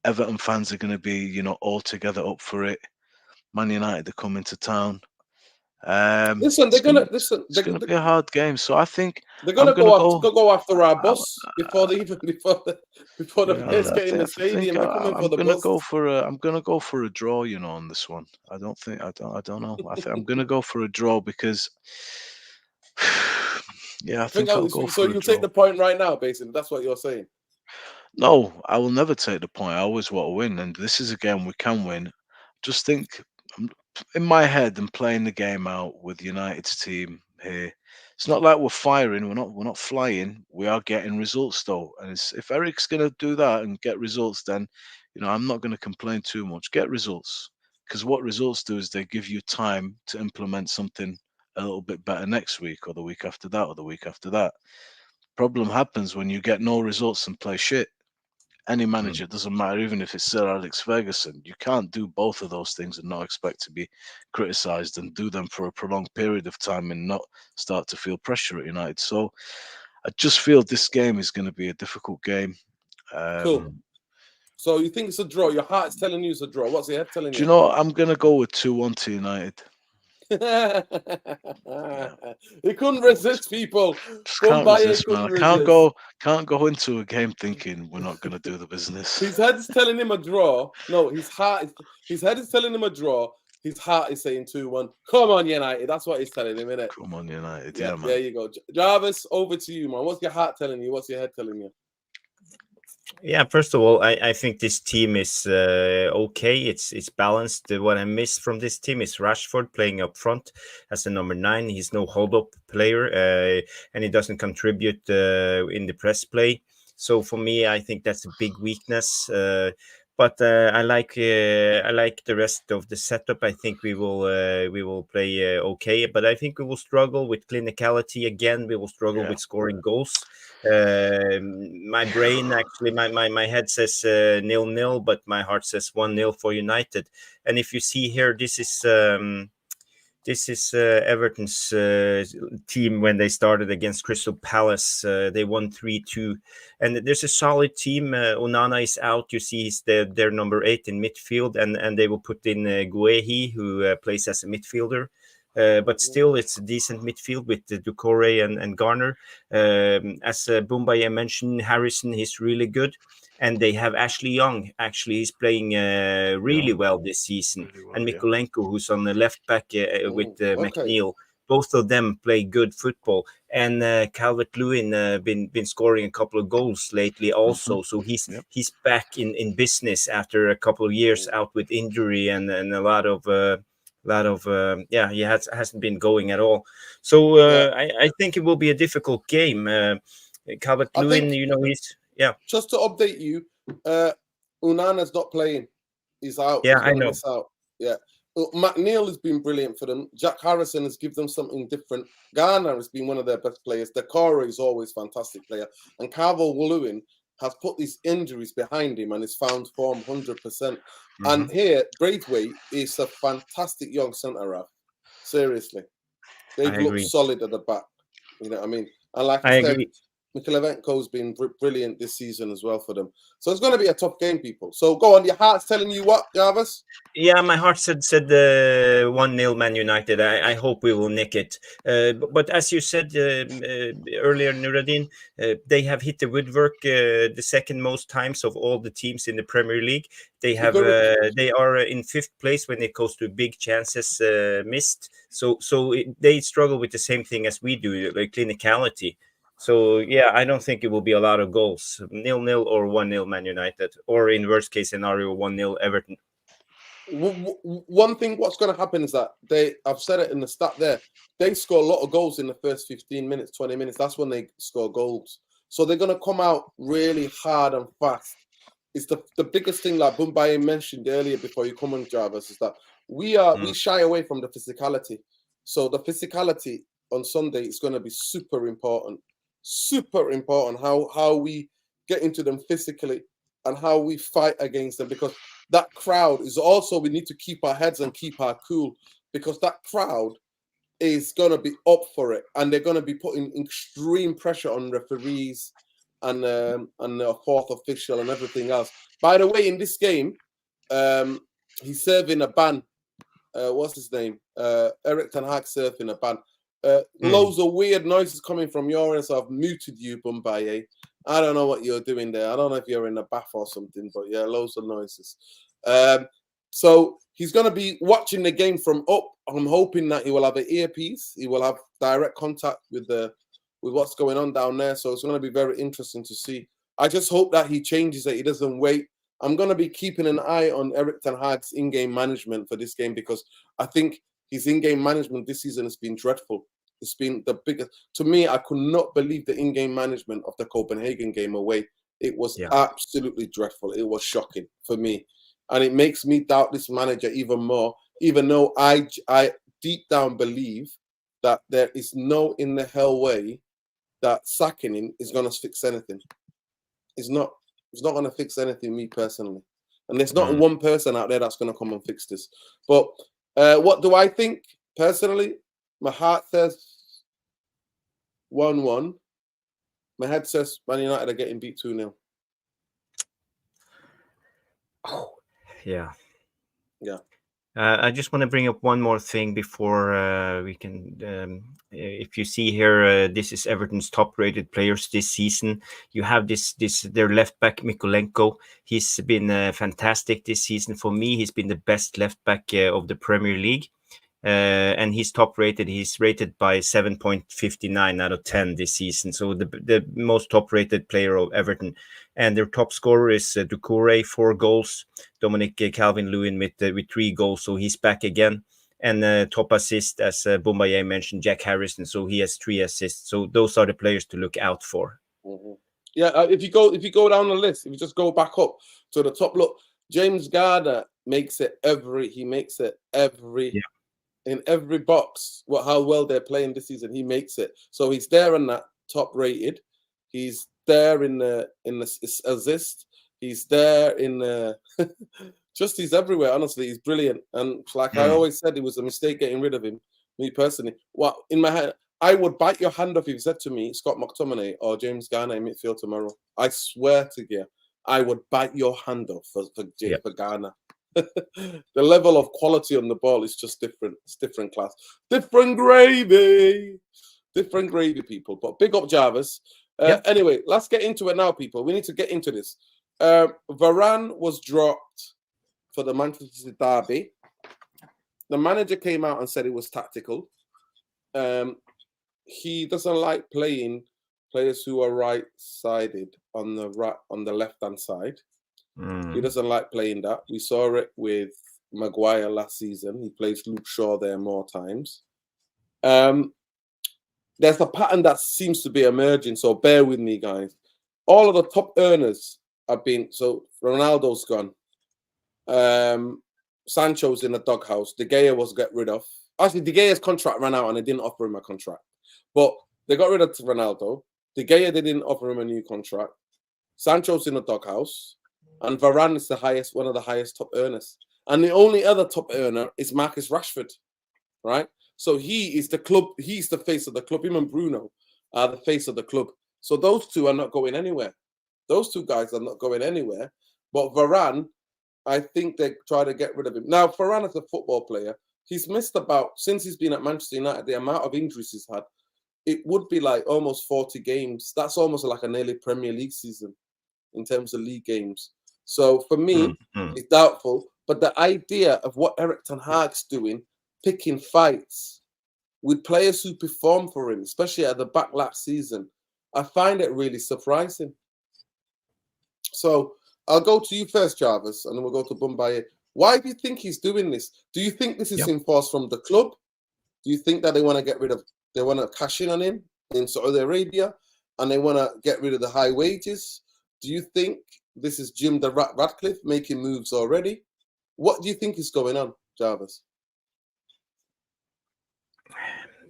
Everton fans are going to be, all together up for it. Man United are coming to town. Listen, it's going to be a hard game. So I think they're going to go after our boss before the players get in the stadium. They're coming for the bus. I'm going to go for a draw, on this one. I don't know. I think I'm going to go for a draw because. Yeah, I think I'll go for a draw. So you take the point right now, basically. That's what you're saying. No, I will never take the point. I always want to win, and this is a game we can win. Just think, in my head, and playing the game out with United's team here. It's not like we're firing. We're not flying. We are getting results though, and if Eric's going to do that and get results, then I'm not going to complain too much. Get results, because what results do is they give you time to implement something a little bit better next week, or the week after that, or the week after that. Problem happens when you get no results and play shit. Any manager, doesn't matter, even if it's Sir Alex Ferguson, you can't do both of those things and not expect to be criticised and do them for a prolonged period of time and not start to feel pressure at United. So I just feel this game is going to be a difficult game. Cool. So you think it's a draw? Your heart's telling you it's a draw. What's your head telling you? Do you know what? I'm going to go with 2-1 to United. He couldn't resist, people. Can't resist, man. I can't go into a game thinking we're not going to do the business. His head is telling him a draw. No, his head is telling him a draw. His heart is saying 2-1. Come on, United. That's what he's telling him, innit? Come on, United. Yeah, man. There you go. Jarvis, over to you, man. What's your heart telling you? What's your head telling you? Yeah, first of all, I think this team is okay. It's balanced. What I miss from this team is Rashford playing up front as a number 9. He's no hold-up player, and he doesn't contribute in the press play. So for me, I think that's a big weakness. But I like the rest of the setup. I think we will play okay, but I think we will struggle with clinicality again. We will struggle with scoring goals. My brain actually, my head says 0-0, but my heart says 1-0 for United. And if you see here, this This is Everton's team when they started against Crystal Palace. They won 3-2. And there's a solid team. Onana is out. You see he's their number 8 in midfield. And they will put in Guehi, who plays as a midfielder. But still, it's a decent midfield with Doucouré and Garner. As Boumbaye mentioned, Harrison, he's really good. And they have Ashley Young. Actually, he's playing really well this season. Really well, And yeah. Mikolenko, who's on the left back with okay. McNeil. Both of them play good football. And Calvert-Lewin been scoring a couple of goals lately also. So he's back in business after a couple of years out with injury and a lot of he hasn't been going at all. So I think it will be a difficult game. Calvert-Lewin, he's Just to update you, Unana's not playing. He's out. Yeah, He's gonna I know. miss out. Yeah. McNeil has been brilliant for them. Jack Harrison has given them something different. Garner has been one of their best players. Decore is always a fantastic player. And Calvert-Lewin has put these injuries behind him and is found form 100%. And here, Braithwaite is a fantastic young centre-half. Seriously. They've looked agree. solid at the back. You know what I mean? And like I I said, agree. Mikulevenko's been brilliant this season as well for them. So it's going to be a tough game, people. So go on. Your heart's telling you what, Jarvis? Yeah, my heart said 1-0 Man United. I hope we will nick it. But as you said earlier, Nuruddin, they have hit the woodwork the second most times of all the teams in the Premier League. They have they are in 5th place when it goes to big chances missed. So they struggle with the same thing as we do, like clinicality. So, yeah, I don't think it will be a lot of goals. 0-0 or 1-0 Man United, or in worst case scenario, 1-0 Everton. One thing, what's going to happen is that I've said it in the stat there, they score a lot of goals in the first 15 minutes, 20 minutes. That's when they score goals. So they're going to come out really hard and fast. It's the biggest thing, like Boumbaye mentioned earlier before you come on, Jarvis, is that we shy away from the physicality. So the physicality on Sunday is going to be super important. Super important how we get into them physically and how we fight against them, because that crowd is also, we need to keep our heads and keep our cool, because that crowd is going to be up for it, and they're going to be putting extreme pressure on referees and the fourth official and everything else. By the way, in this game, he's serving a ban. What's his name? Eric Ten Hag serving a ban. Loads of weird noises coming from your end, so I've muted you, Boumbaye. I don't know what you're doing there. I don't know if you're in a bath or something, but yeah, loads of noises. So he's going to be watching the game from up. I'm hoping that he will have an earpiece. He will have direct contact with what's going on down there. So it's going to be very interesting to see. I just hope that he changes it. He doesn't wait. I'm going to be keeping an eye on Eric Ten Hag's in-game management for this game, because I think his in-game management this season has been dreadful. It's been the biggest. To me, I could not believe the in-game management of the Copenhagen game away. It was absolutely dreadful. It was shocking for me. And it makes me doubt this manager even more, even though I deep down believe that there is no in the hell way that sacking him is going to fix anything. It's not going to fix anything, me personally. And there's not one person out there that's going to come and fix this. But what do I think personally? My heart says 1-1. My head says Man United are getting beat 2-0. Oh, yeah. Yeah. I just want to bring up one more thing before we can. If you see here, this is Everton's top-rated players this season. You have their left back Mikolenko. He's been fantastic this season. For me, he's been the best left back of the Premier League. And he's top rated. He's rated by 7.59 out of 10 this season. So the most top rated player of Everton. And their top scorer is Doucouré, 4 goals. Dominic Calvert-Lewin with 3 goals. So he's back again. And top assist, as Boumbaye mentioned, Jack Harrison. So he has 3 assists. So those are the players to look out for. Mm-hmm. Yeah, if you go down the list, if you just go back up to the top, look, James Garner makes it every. In every box, how well they're playing this season, he makes it. So he's there in that top rated. He's there in the assist. He's there in the he's everywhere. Honestly, he's brilliant. And like I always said, it was a mistake getting rid of him. Me personally, what in my head, I would bite your hand off if you said to me, Scott McTominay or James Garner in midfield tomorrow. I swear to you, I would bite your hand off for Garner. The level of quality on the ball is just different. It's different class, different gravy, people. But big up Jarvis. Anyway, let's get into it now, people. We need to get into this. Varan was dropped for the Manchester City derby. The manager came out and said it was tactical. He doesn't like playing players who are right-sided on the left-hand side. He doesn't like playing that. We saw it with Maguire last season. He plays Luke Shaw there more times. There's a pattern that seems to be emerging, so bear with me, guys. All of the top earners have been, so Ronaldo's gone. Sancho's in the doghouse. De Gea was get rid of. Actually, De Gea's contract ran out and they didn't offer him a contract. But they got rid of Ronaldo. De Gea, they didn't offer him a new contract. Sancho's in the doghouse. And Varane is one of the highest top earners. And the only other top earner is Marcus Rashford, right? So he is the club. He's the face of the club. Him and Bruno are the face of the club. So those two are not going anywhere. Those two guys are not going anywhere. But Varane, I think they try to get rid of him. Now, Varane is a football player. He's missed since he's been at Manchester United, the amount of injuries he's had, it would be like almost 40 games. That's almost like a nearly Premier League season in terms of league games. So for me, it's doubtful. But the idea of what Erik ten Hag's doing, picking fights with players who perform for him, especially at the back last season, I find it really surprising. So I'll go to you first, Jarvis, and then we'll go to Bumbaye. Why do you think he's doing this? Do you think this is enforced from the club? Do you think that they want to cash in on him in Saudi Arabia, and they want to get rid of the high wages? Do you think this is Jim the Ratcliffe making moves already? What do you think is going on, Jarvis?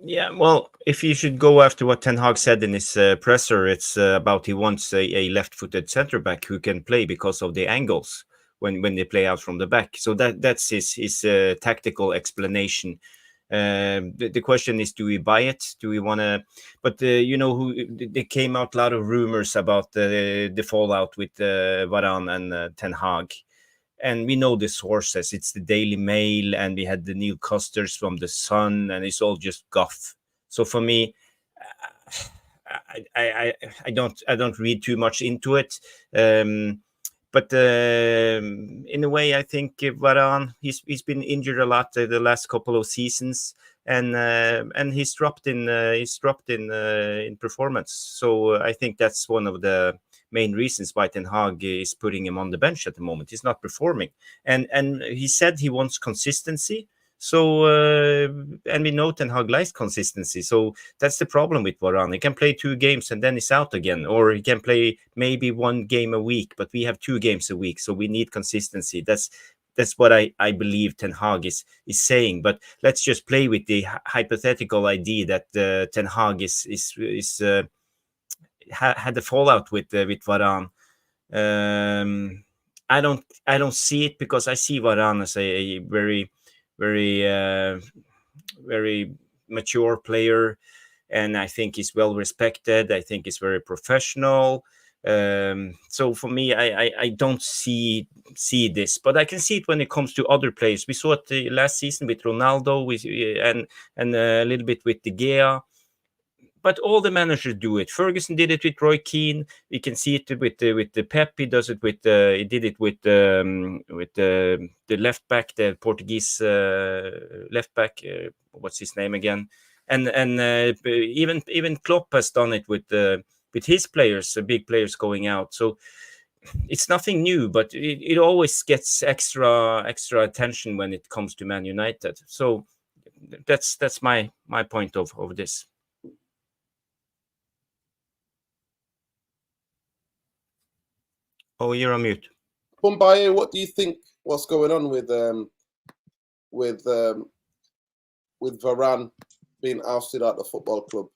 Yeah, well, if you should go after what Ten Hag said in his presser, it's about he wants a left-footed centre back who can play because of the angles when they play out from the back. So that's his tactical explanation. The question is, do we buy it? Do we want to? But they came out a lot of rumors about the fallout with Varan and Ten Hag. And we know the sources. It's the Daily Mail, and we had the Neil Custers from the Sun, and it's all just guff. So for me, I don't read too much into it. But in a way, I think Varane, he's been injured a lot the last couple of seasons, and he's dropped in performance. So I think that's one of the main reasons why Ten Hag is putting him on the bench at the moment. He's not performing, and he said he wants consistency. So and we know Ten Hag likes consistency. So that's the problem with Varane. He can play 2 games and then he's out again, or he can play maybe 1 game a week. But we have 2 games a week, so we need consistency. That's what I believe Ten Hag is saying. But let's just play with the hypothetical idea that Ten Hag had a fallout with Varane. I don't see it, because I see Varane as a very, very, very mature player, and I think he's well respected. I think he's very professional. So for me, I don't see this, but I can see it when it comes to other players. We saw it last season with Ronaldo, and a little bit with De Gea. But all the managers do it. Ferguson did it with Roy Keane. We can see it with the Pep. He does it with he did it with the left back, the Portuguese left back. What's his name again? And even Klopp has done it with his players, big players going out. So it's nothing new, but it always gets extra attention when it comes to Man United. So that's my point of this. Oh, you're on mute. Bumbaye, what do you think? What's going on with Varane being ousted out the football club?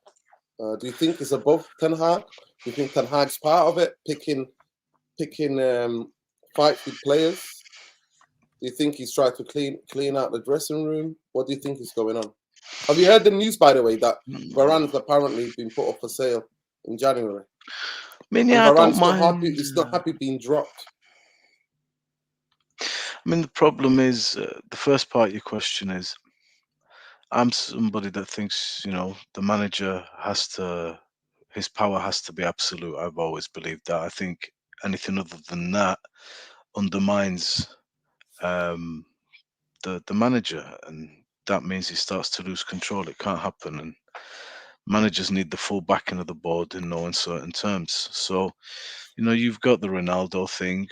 Do you think it's above Ten Hag? Do you think Ten Hag's part of it, picking fights with players? Do you think he's tried to clean out the dressing room? What do you think is going on? Have you heard the news, by the way, that Varane's apparently been put up for sale in January? I mean, yeah, And I don't Varane's not mind. happy. He's not happy being dropped. I mean, the problem is the first part of your question is I'm somebody that thinks, the manager his power has to be absolute. I've always believed that. I think anything other than that undermines um, the manager, and that means he starts to lose control. It can't happen, and managers need the full backing of the board in no uncertain terms. So, you've got the Ronaldo thing.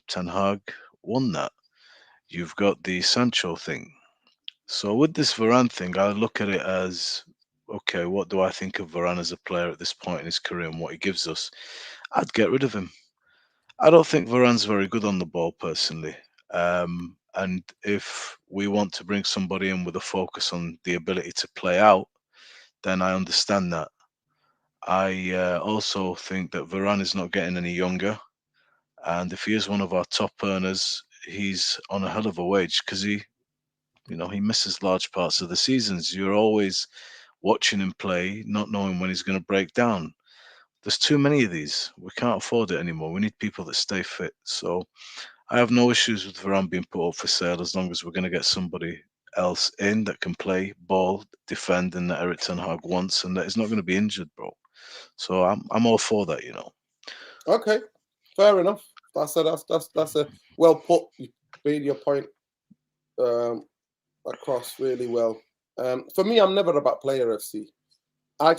Ten Hag won that. You've got the Sancho thing. So with this Varane thing, I look at it as, okay, what do I think of Varane as a player at this point in his career and what he gives us? I'd get rid of him. I don't think Varane's very good on the ball personally. And if we want to bring somebody in with a focus on the ability to play out, then I understand that. I also think that Varane is not getting any younger. And if he is one of our top earners, he's on a hell of a wage because he misses large parts of the seasons. You're always watching him play, not knowing when he's going to break down. There's too many of these. We can't afford it anymore. We need people that stay fit. So I have no issues with Varane being put up for sale as long as we're going to get somebody else in that can play ball, defend, and that Eric Ten Hag wants, and that is not going to be injured, bro. So I'm all for that. Okay, fair enough. That's a well put. You made your point across really well. For me, I'm never about player FC. I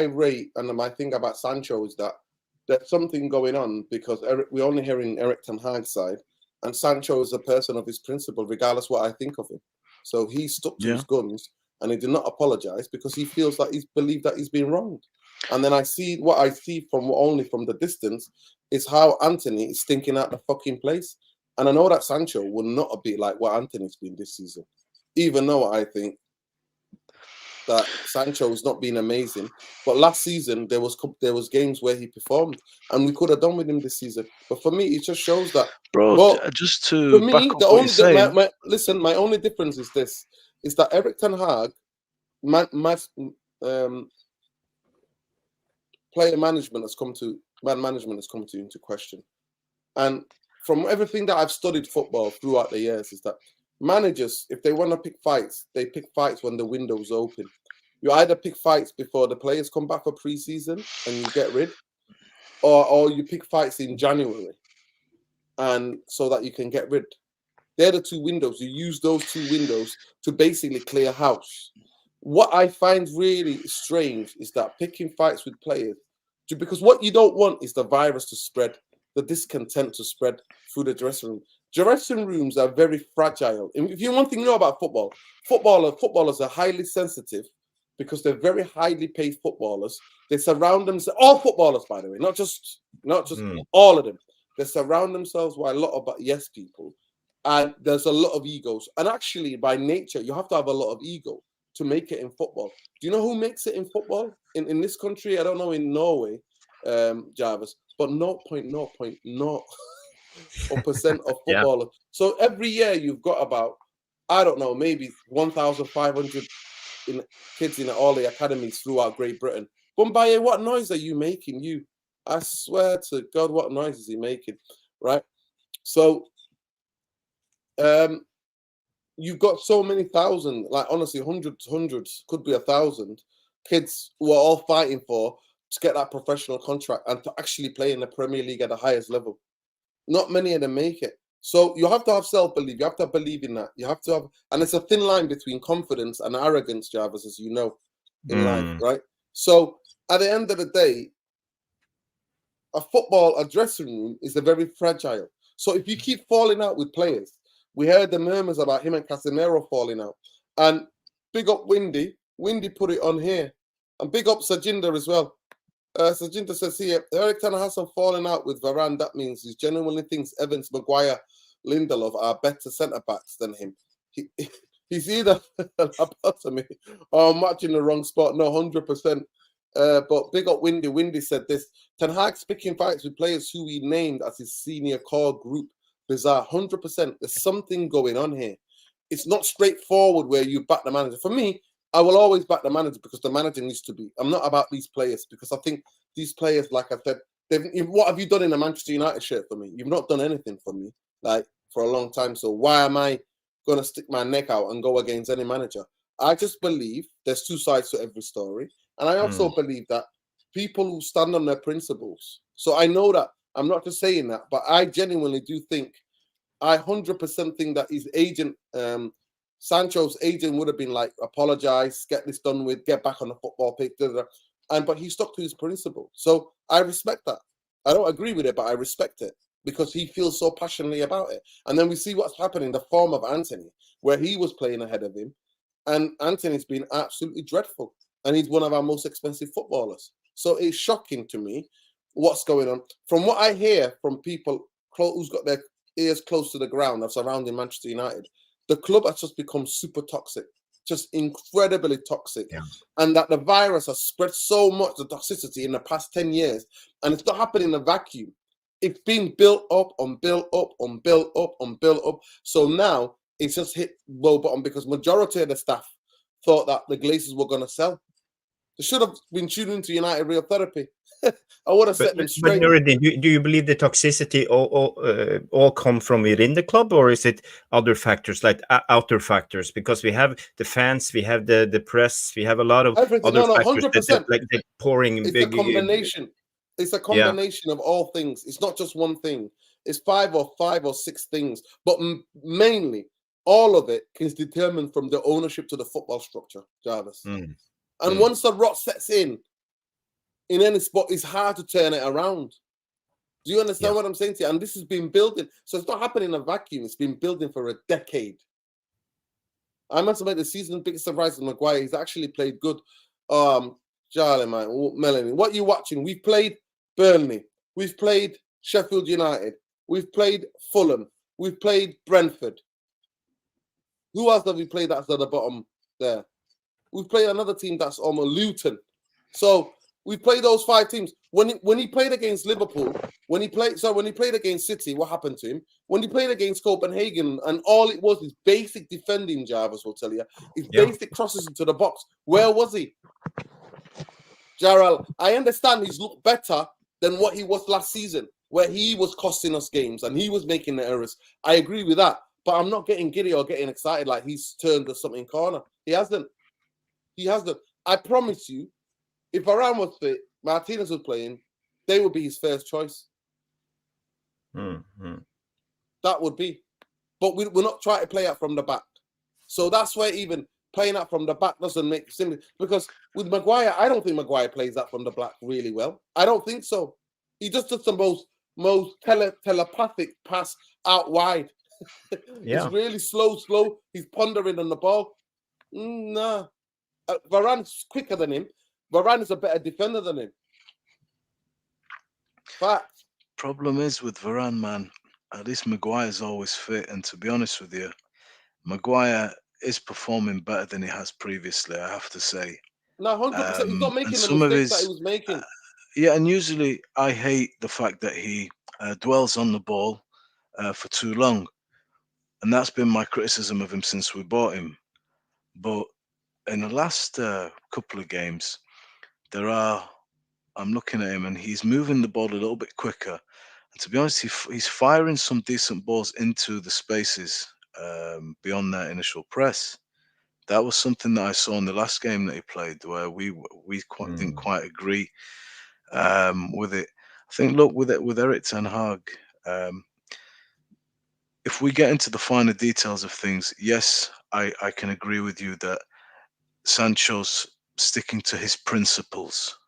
rate, and my thing about Sancho is that there's something going on because we're only hearing Eric Ten Hag's side, and Sancho is a person of his principle, regardless what I think of him. So he stuck to his guns, and he did not apologize because he feels like he's believed that he's been wronged. And then I see from only from the distance is how Anthony is stinking out the fucking place. And I know that Sancho will not be like what Anthony's been this season, even though I think that Sancho has not been amazing. But last season there was games where he performed, and we could have done with him this season. But for me, it just shows that, bro. But Just to for me, back up the what only you're saying, listen, my only difference is this: is that Eric Ten Hag, player management has come to into question. And from everything that I've studied football throughout the years, is that managers, if they want to pick fights, they pick fights when the window's open. You either pick fights before the players come back for pre-season and you get rid, or you pick fights in January, and so that you can get rid. They're the two windows. You use those two windows to basically clear house. What I find really strange is that picking fights with players, because what you don't want is the virus to spread, the discontent to spread through the dressing room. Dressing rooms are very fragile. If you want to know about football, footballers are highly sensitive because they're very highly paid footballers. They surround themselves, all footballers, by the way, not just all of them. They surround themselves by a lot of yes people, and there's a lot of egos. And actually, by nature, you have to have a lot of ego to make it in football. Do you know who makes it in football in this country? I don't know in Norway, Jarvis, but 0.0.0% of footballers. So every year you've got about, I don't know, maybe 1,500 kids in all the academies throughout Great Britain. Bumbaye, what noise are you making? I swear to God, what noise is he making? Right? So you've got so many thousand, like honestly, hundreds, could be 1,000 kids who are all fighting to get that professional contract and to actually play in the Premier League at the highest level. Not many of them make it. So you have to have self-belief. You have to believe in that. You have to have, and it's a thin line between confidence and arrogance, Jarvis, as you know, in life, right? So at the end of the day, a dressing room is a very fragile. So if you keep falling out with players, we heard the murmurs about him and Casemiro falling out. And big up Windy. Windy put it on here. And big up Sajinder as well. Sajinder says here, Eric Ten Hag hasn't fallen out with Varane. That means he genuinely thinks Evans, Maguire, Lindelof are better centre-backs than him. He's either or I'm watching the wrong spot. No, 100%. But big up Windy. Windy said this. Ten Hag's picking fights with players who he named as his senior core group. Bizarre. 100%. There's something going on here. it's not straightforward where you back the manager. For me, I will always back the manager because the manager needs to be. I'm not about these players because I think these players, like I said, what have you done in a Manchester United shirt for me? You've not done anything for me, like for a long time. So why am I going to stick my neck out and go against any manager? I just believe there's two sides to every story. And I also believe that people who stand on their principles. So I know that I'm not just saying that, but I genuinely do think, I 100% think that his agent, Sancho's agent, would have been like, apologize, get this done with, get back on the football pitch, but he stuck to his principle. So I respect that. I don't agree with it, but I respect it because he feels so passionately about it. And then we see what's happening in the form of Anthony, where he was playing ahead of him, and Anthony's been absolutely dreadful, and he's one of our most expensive footballers. So it's shocking to me what's going on. From what I hear from people who's got their ears close to the ground that's surrounding Manchester United, the club has just become super toxic, just incredibly toxic. Yeah. And that the virus has spread so much, the toxicity in the past 10 years, and it's not happening in a vacuum. It's been built up on built up on built up on built up. So now it's just hit low bottom because majority of the staff thought that the Glazers were going to sell. They should have been tuning into United Real Therapy. I would have set them straight. But Nuruddin, do you believe the toxicity all come from within the club, or is it other factors like outer factors? Because we have the fans, we have the press, we have a lot of everything. other factors 100%. like pouring. It's a combination. It's a combination of all things. It's not just one thing. It's five or six things, but mainly all of it is determined from the ownership to the football structure, Jarvis. And once the rot sets in any spot, it's hard to turn it around. Do you understand what I'm saying to you? And this has been building. So it's not happening in a vacuum. It's been building for a decade. I must admit, the season's biggest surprise is Maguire. He's actually played good. Charlie, man, Melanie, what are you watching? We've played Burnley. We've played Sheffield United. We've played Fulham. We've played Brentford. Who else have we played that's at the bottom there? We've played another team that's almost Luton. So we played those 5 teams. When he played against Liverpool, when he played against City, what happened to him? When he played against Copenhagen, and all it was is basic defending, Jarvis will tell you, is basic crosses into the box. Where was he? Jarrell, I understand he's looked better than what he was last season, where he was costing us games and he was making the errors. I agree with that, but I'm not getting giddy or getting excited like he's turned to something corner. He hasn't. He hasn't. I promise you, if Varane was fit, Martinez was playing, they would be his first choice. That would be. But we're not trying to play out from the back. So that's where even playing out from the back doesn't make sense. Because with Maguire, I don't think Maguire plays that from the back really well. I don't think so. He just does the most telepathic pass out wide. It's really slow. He's pondering on the ball. Nah. Varane's quicker than him. Varane is a better defender than him. Fact. Problem is with Varane, man, at least Maguire's always fit. And to be honest with you, Maguire is performing better than he has previously, I have to say. No, 100%. He's not making the mistakes that he was making. And usually I hate the fact that he dwells on the ball for too long. And that's been my criticism of him since we bought him. But in the last couple of games, I'm looking at him and he's moving the ball a little bit quicker. And to be honest, he's firing some decent balls into the spaces beyond that initial press. That was something that I saw in the last game that he played, where we didn't quite agree with it. I think, look, with Erik ten Hag, if we get into the finer details of things, yes, I can agree with you that Sancho's sticking to his principles.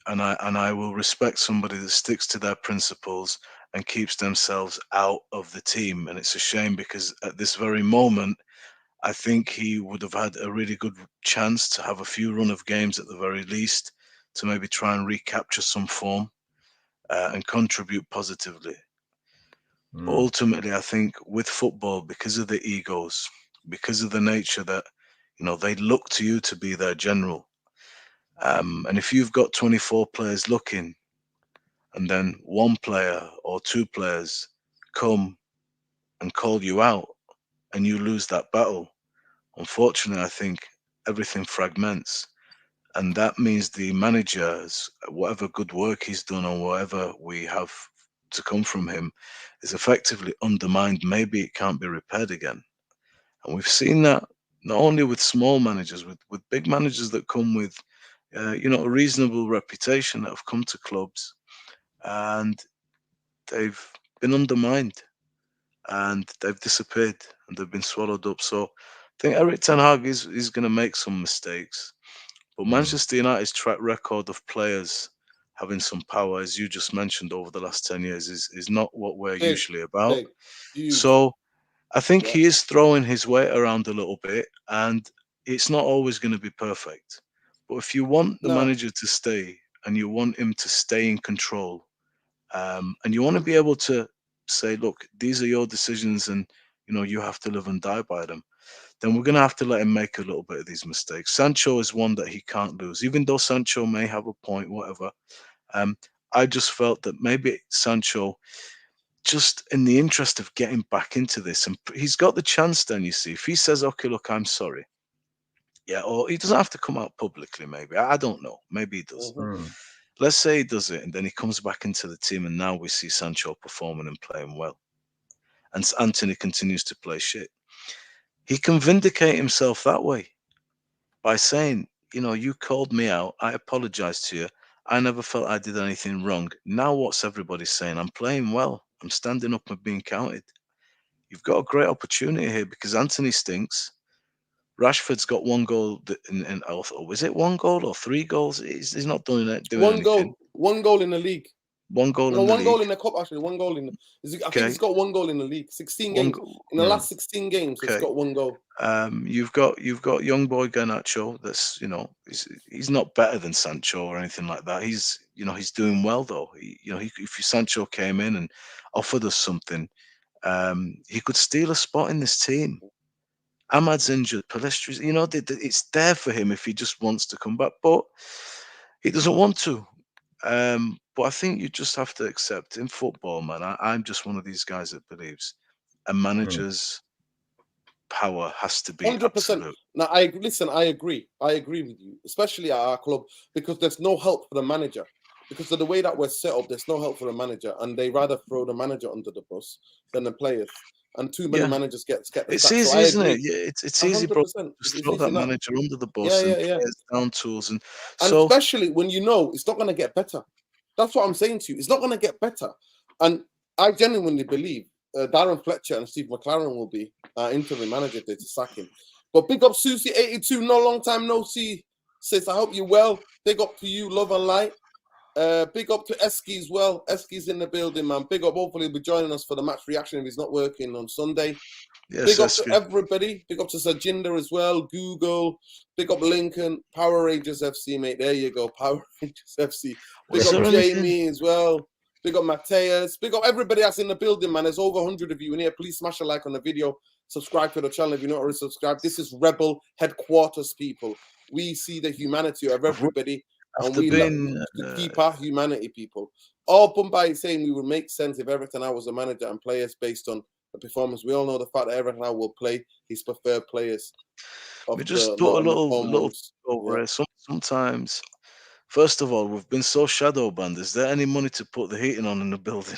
And I will respect somebody that sticks to their principles and keeps themselves out of the team. And it's a shame because at this very moment, I think he would have had a really good chance to have a few run of games at the very least to maybe try and recapture some form and contribute positively. But ultimately, I think with football, because of the egos, because of the nature that, they look to you to be their general. And if you've got 24 players looking, and then one player or two players come and call you out, and you lose that battle, unfortunately, I think everything fragments. And that means the manager's, whatever good work he's done or whatever we have to come from him, is effectively undermined. Maybe it can't be repaired again. And we've seen that not only with small managers, with big managers that come with, a reasonable reputation that have come to clubs and they've been undermined and they've disappeared and they've been swallowed up. So I think Eric Ten Hag is going to make some mistakes. But Manchester United's track record of players having some power, as you just mentioned, over the last 10 years is not what we're Big, usually about. big, huge. So I think Yeah. he is throwing his weight around a little bit, and it's not always going to be perfect. But if you want the No. manager to stay and you want him to stay in control, and you want to be able to say, look, these are your decisions and you have to live and die by them, then we're going to have to let him make a little bit of these mistakes. Sancho is one that he can't lose, even though Sancho may have a point, whatever. Um, I just felt that maybe Sancho, just in the interest of getting back into this, and he's got the chance then, you see, if he says, okay, look, I'm sorry. Yeah, or he doesn't have to come out publicly, maybe. I don't know. Maybe he does. Mhm. Let's say he does it, and then he comes back into the team, and now we see Sancho performing and playing well. And Anthony continues to play shit. He can vindicate himself that way by saying, you called me out. I apologize to you. I never felt I did anything wrong. Now, what's everybody saying? I'm playing well. I'm standing up and being counted. You've got a great opportunity here because Anthony stinks. Rashford's got one goal or was it one goal or three goals? He's not doing anything. One goal in the league. One goal No, in the one goal league. in the cup. Actually, one goal in. I think Okay. he's got one goal in the league. 16 One games goal. in the last 16 games. He's Okay. got one goal. You've got young boy Garnacho. That's he's not better than Sancho or anything like that. He's doing well though. If Sancho came in and offered us something, he could steal a spot in this team. Ahmad's injured. Palestri's, it's there for him if he just wants to come back, but he doesn't want to. But I think you just have to accept in football, man. I'm just one of these guys that believes a manager's power has to be 100%. absolute. Now, I agree. I agree with you, especially at our club, because there's no help for the manager. Because of the way that we're set up, there's no help for the manager, and they rather throw the manager under the bus than the players. And too many Yeah. managers get the It's sack. easy, So I isn't agree. it? Yeah, it's easy, bro. 100%. Just It's throw easy that enough. manager under the Yeah, bus and yeah, yeah. players down tools, and And so especially when it's not going to get better. That's what I'm saying to you. It's not going to get better. And I genuinely believe Darren Fletcher and Steve McLaren will be interim manager if they to sack him. But big up Susie82, no long time no see. Says, I hope you're well. Big up to you, love and light. Big up to Eski as well. Eski's in the building, man. Big up. Hopefully he'll be joining us for the match reaction if he's not working on Sunday. yes, Big up to everybody. Big up to Sajinder as well. Google. Big up Lincoln. Power Rangers FC, mate. There you go. Power Rangers FC. Big Was up there anything? Jamie as well. Big up Mateus. Big up everybody that's in the building, man. There's over 100 of you in here. Please smash a like on the video. Subscribe to the channel if you're not already subscribed. This is Rebel Headquarters, people. We see the humanity of everybody, and After we being keep our humanity, people. All Bombay saying we would make sense if Everton I was a manager and players based on the performance. We all know the fact that Everton now will play his preferred players. we just put a little over Yeah. it. Sometimes, first of all, we've been so shadow banned. Is there any money to put the heating on in the building?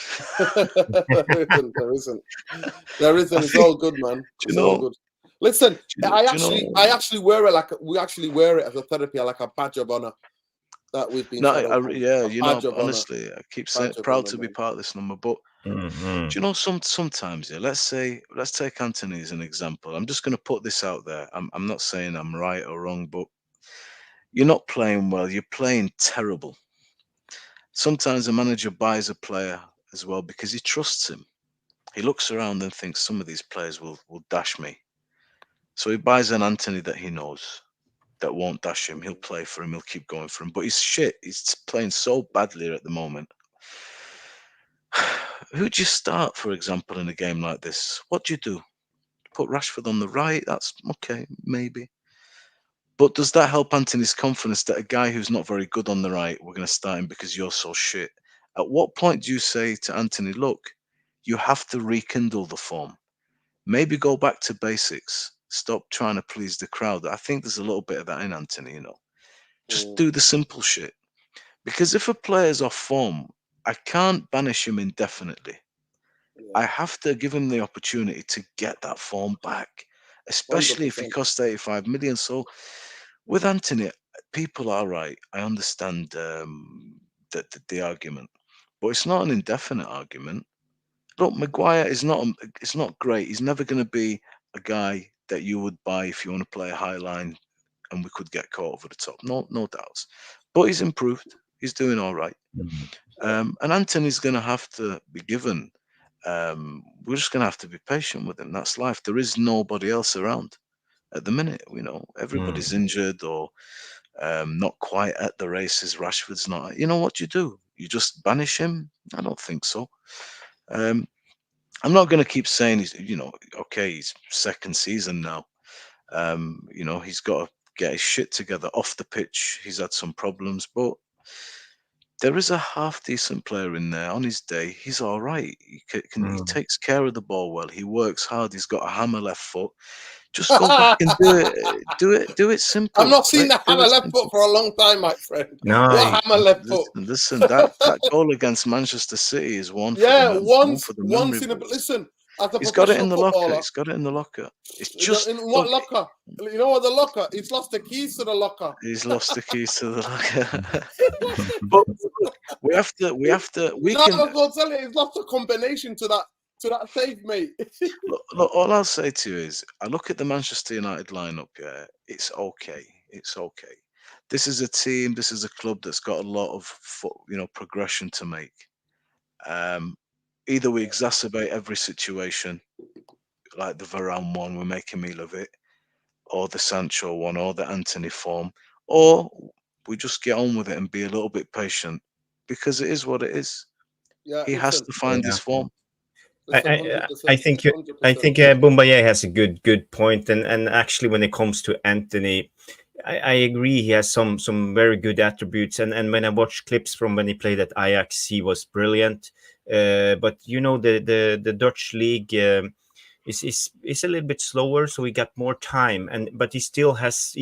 There isn't. It's all good, man. It's all good. Listen, I actually wear it we actually wear it as a therapy, like a badge of honor that we've been. Honestly, I keep saying proud to be part of this number. But do you know, sometimes, yeah. Let's take Anthony as an example. I'm just going to put this out there. I'm not saying I'm right or wrong, but you're not playing well. You're playing terrible. Sometimes a manager buys a player as well because he trusts him. He looks around and thinks some of these players will dash me. So he buys an Anthony that he knows that won't dash him. He'll play for him. He'll keep going for him. But he's shit. He's playing so badly at the moment. Who'd you start, for example, in a game like this? What do you do? Put Rashford on the right? That's okay, maybe. But does that help Anthony's confidence that a guy who's not very good on the right, we're going to start him because you're so shit? At what point do you say to Anthony, look, you have to rekindle the form? maybe go back to basics. Stop trying to please the crowd. I think there's a little bit of that in Anthony, Just do the simple shit. Because if a player's off form, I can't banish him indefinitely. I have to give him the opportunity to get that form back, especially if he 100%. costs 85 million. So with Anthony, people are right. I understand the argument, but it's not an indefinite argument. Look, Maguire is not. It's not great. He's never going to be a guy that you would buy if you want to play a high line, and we could get caught over the top. No doubts. But he's improved. He's doing all right. And Anthony's going to have to be given. We're just going to have to be patient with him. That's life. There is nobody else around at the minute. Everybody's injured or not quite at the races. Rashford's not. You know what you do? You just banish him? I don't think so. I'm not going to keep saying he's, okay, he's second season now. He's got to get his shit together off the pitch. He's had some problems, but there is a half decent player in there. On his day, he's all right. He takes care of the ball well. He works hard. He's got a hammer left foot. Just go back and do it simple. I've not seen the hammer left foot for a long time, my friend. No, What hammer left foot? Listen, that goal against Manchester City is one. Yeah, once once in a. Listen, he's got it in the locker. He's got it in the locker. It's just in what locker? You know what the locker? He's lost the keys to the locker. He's lost the keys to the locker. But we have to. We can. I was going to tell you, he's lost a combination to that safe, mate. Look, all I'll say to you is, I look at the Manchester United lineup. Yeah, it's okay. It's okay. This is a team. This is a club that's got a lot of progression to make. Either we exacerbate every situation, like the Varan one, we make a meal of it, or the Sancho one, or the Anthony form, or we just get on with it and be a little bit patient, because it is what it is. Yeah, he has to find his form. I think Boumbaye has a good point, and actually when it comes to Anthony, I agree he has some very good attributes, and when I watch clips from when he played at Ajax, he was brilliant. But the Dutch league is a little bit slower, so he got more time, but he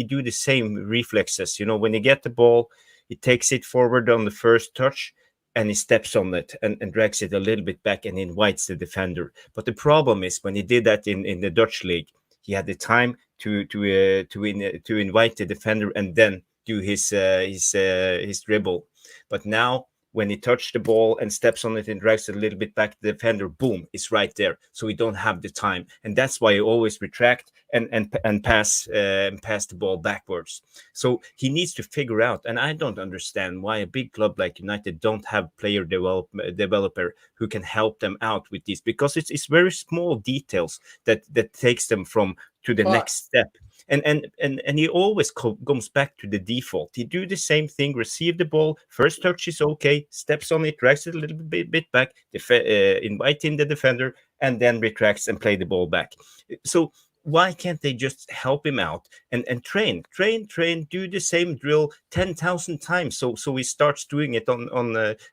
do the same reflexes. When he get the ball, he takes it forward on the first touch, and he steps on it and drags it a little bit back and invites the defender. But the problem is when he did that in the Dutch league, he had the time to invite the defender and then do his dribble. But now when he touched the ball and steps on it and drags it a little bit back, the defender, boom, it's right there. So we don't have the time, and that's why he always retract and pass the ball backwards. So he needs to figure out, and I don't understand why a big club like United don't have player developer who can help them out with this, because it's very small details that takes them to the next step. And he always comes back to the default. He do the same thing, receive the ball, first touch is okay, steps on it, drags it a little bit back, invite in the defender, and then retracts and play the ball back. So why can't they just help him out and train, do the same drill 10,000 times so he starts doing it on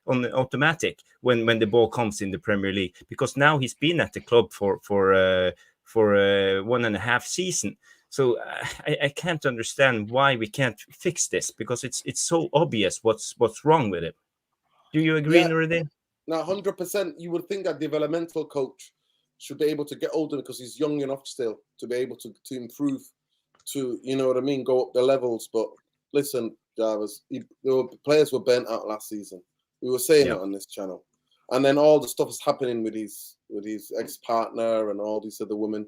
automatic when the ball comes in the Premier League? Because now he's been at the club for 1.5 seasons. So I can't understand why we can't fix this, because it's so obvious what's wrong with it. Do you agree, Nuruddin? No, 100%. You would think that developmental coach should be able to get older, because he's young enough still to be able to improve, to, you know what I mean, go up the levels. But listen, Jarvis, players were burnt out last season. We were saying it on this channel. And then all the stuff is happening with his ex-partner and all these other women,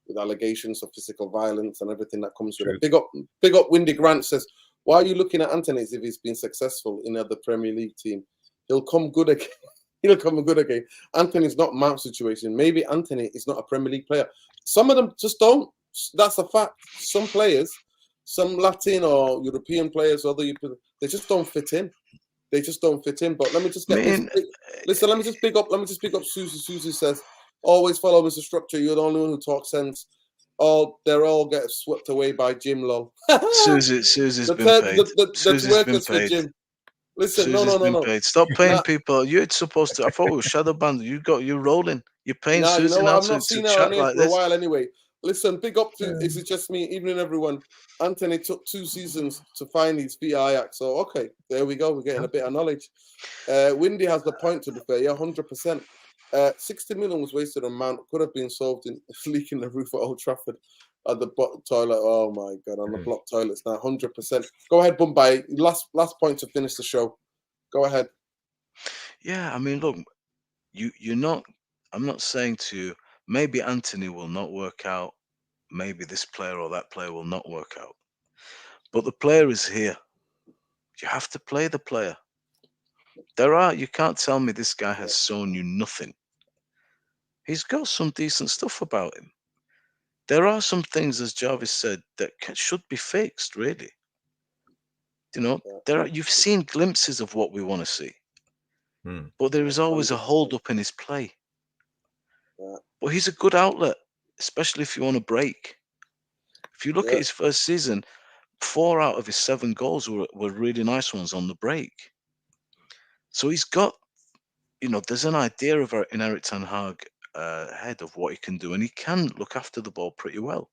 with allegations of physical violence and everything that comes with it. Big up Windy Grant says, why are you looking at Anthony as if he's been successful in the Premier League team? He'll come good again. He'll come good again. Anthony's not Mount situation. Maybe Anthony is not a Premier League player. Some of them just don't. That's a fact. Some players, some Latin or European players, they just don't fit in. They just don't fit in. But let me just get listen, let me just pick up Susie. Susie says, always follow Mr. Structure. You're the only one who talks sense. They're all get swept away by Jim Lol. Susie's been paid. Susie's been paid. Jim. Listen, no. Paid. Stop paying people. You're supposed to. I thought it was shadow band. You're rolling. You're paying Nah, you know Susie what? now I've not to seen her chat on here like for a this. while anyway. Listen, big up to this is just me, evening everyone. Anthony took 2 seasons to find his feet Ajax. So okay, there we go. We're getting a bit of knowledge. Windy has the point to be fair, yeah, 100%. 60 million was wasted on Mount, could have been solved in leaking the roof at Old Trafford at the toilet. Oh my god, on the block toilets now, 100%. Go ahead, Bombay. Last point to finish the show. Go ahead. Yeah, I mean, look, you're not. I'm not saying to you, maybe Anthony will not work out. Maybe this player or that player will not work out. But the player is here. You have to play the player. You can't tell me this guy has shown you nothing. He's got some decent stuff about him. There are some things, as Jarvis said, that should be fixed, really. You know, you've seen glimpses of what we want to see. But there is always a hold up in his play. But he's a good outlet, especially if you want to break. If you look at his first season, 4 out of his 7 goals were really nice ones on the break. So he's got, there's an idea of in Eric Ten Hag head of what he can do, and he can look after the ball pretty well.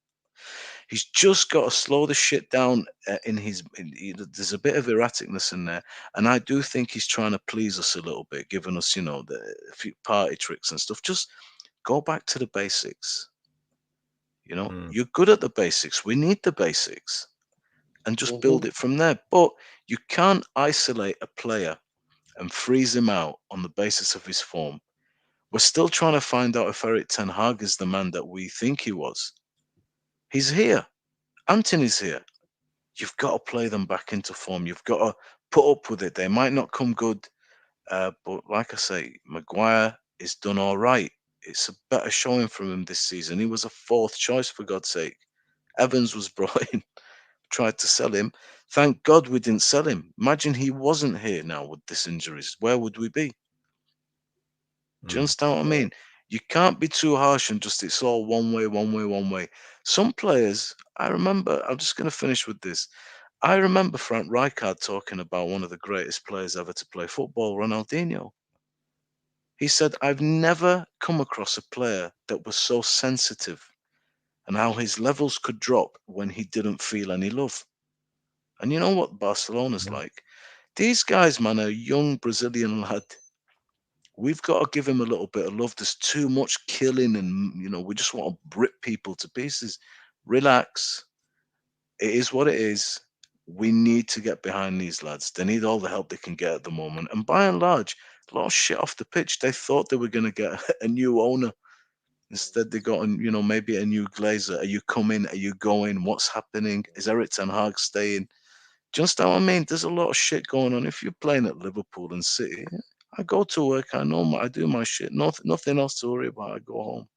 He's just got to slow the shit down there's a bit of erraticness in there, and I do think he's trying to please us a little bit, giving us, a few party tricks and stuff. Just go back to the basics. You're good at the basics. We need the basics, and just build it from there. But you can't isolate a player and freeze him out on the basis of his form. We're still trying to find out if Eric Ten Hag is the man that we think he was. He's here. Anthony's here. You've got to play them back into form. You've got to put up with it. They might not come good, but like I say, Maguire is done all right. It's a better showing from him this season. He was a 4th choice, for God's sake. Evans was brought in, tried to sell him. Thank God we didn't sell him. Imagine he wasn't here now with this injuries. Where would we be? Do you understand what I mean? You can't be too harsh and just it's all one way, one way, one way. Some players, I remember, I'm just going to finish with this. I remember Frank Rijkaard talking about one of the greatest players ever to play football, Ronaldinho. He said, I've never come across a player that was so sensitive and how his levels could drop when he didn't feel any love. And you know what Barcelona's like? These guys, man, are a young Brazilian lad. We've got to give him a little bit of love. There's too much killing and, we just want to rip people to pieces. Relax. It is what it is. We need to get behind these lads. They need all the help they can get at the moment. And by and large, a lot of shit off the pitch. They thought they were going to get a new owner. Instead, they got, maybe a new Glazer. Are you coming? Are you going? What's happening? Is Eric Ten Hag staying? Just how I mean, there's a lot of shit going on. If you're playing at Liverpool and City, I go to work. I do my shit. Nothing else to worry about. I go home.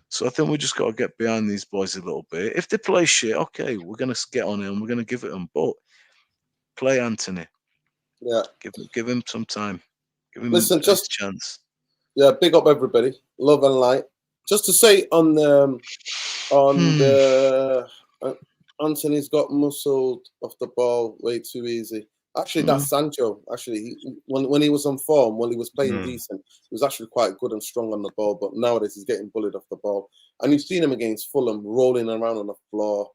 So I think we just got to get behind these boys a little bit. If they play shit, okay, we're gonna get on it and we're gonna give it them. But play Anthony. Yeah. Give him some time. Give him Listen, a chance. Yeah, big up everybody. Love and light. Just to say on the Anthony's got muscled off the ball way too easy. Actually, that's Sancho. Actually, when he was on form, when he was playing decent, he was actually quite good and strong on the ball. But nowadays, he's getting bullied off the ball. And you've seen him against Fulham, rolling around on the floor.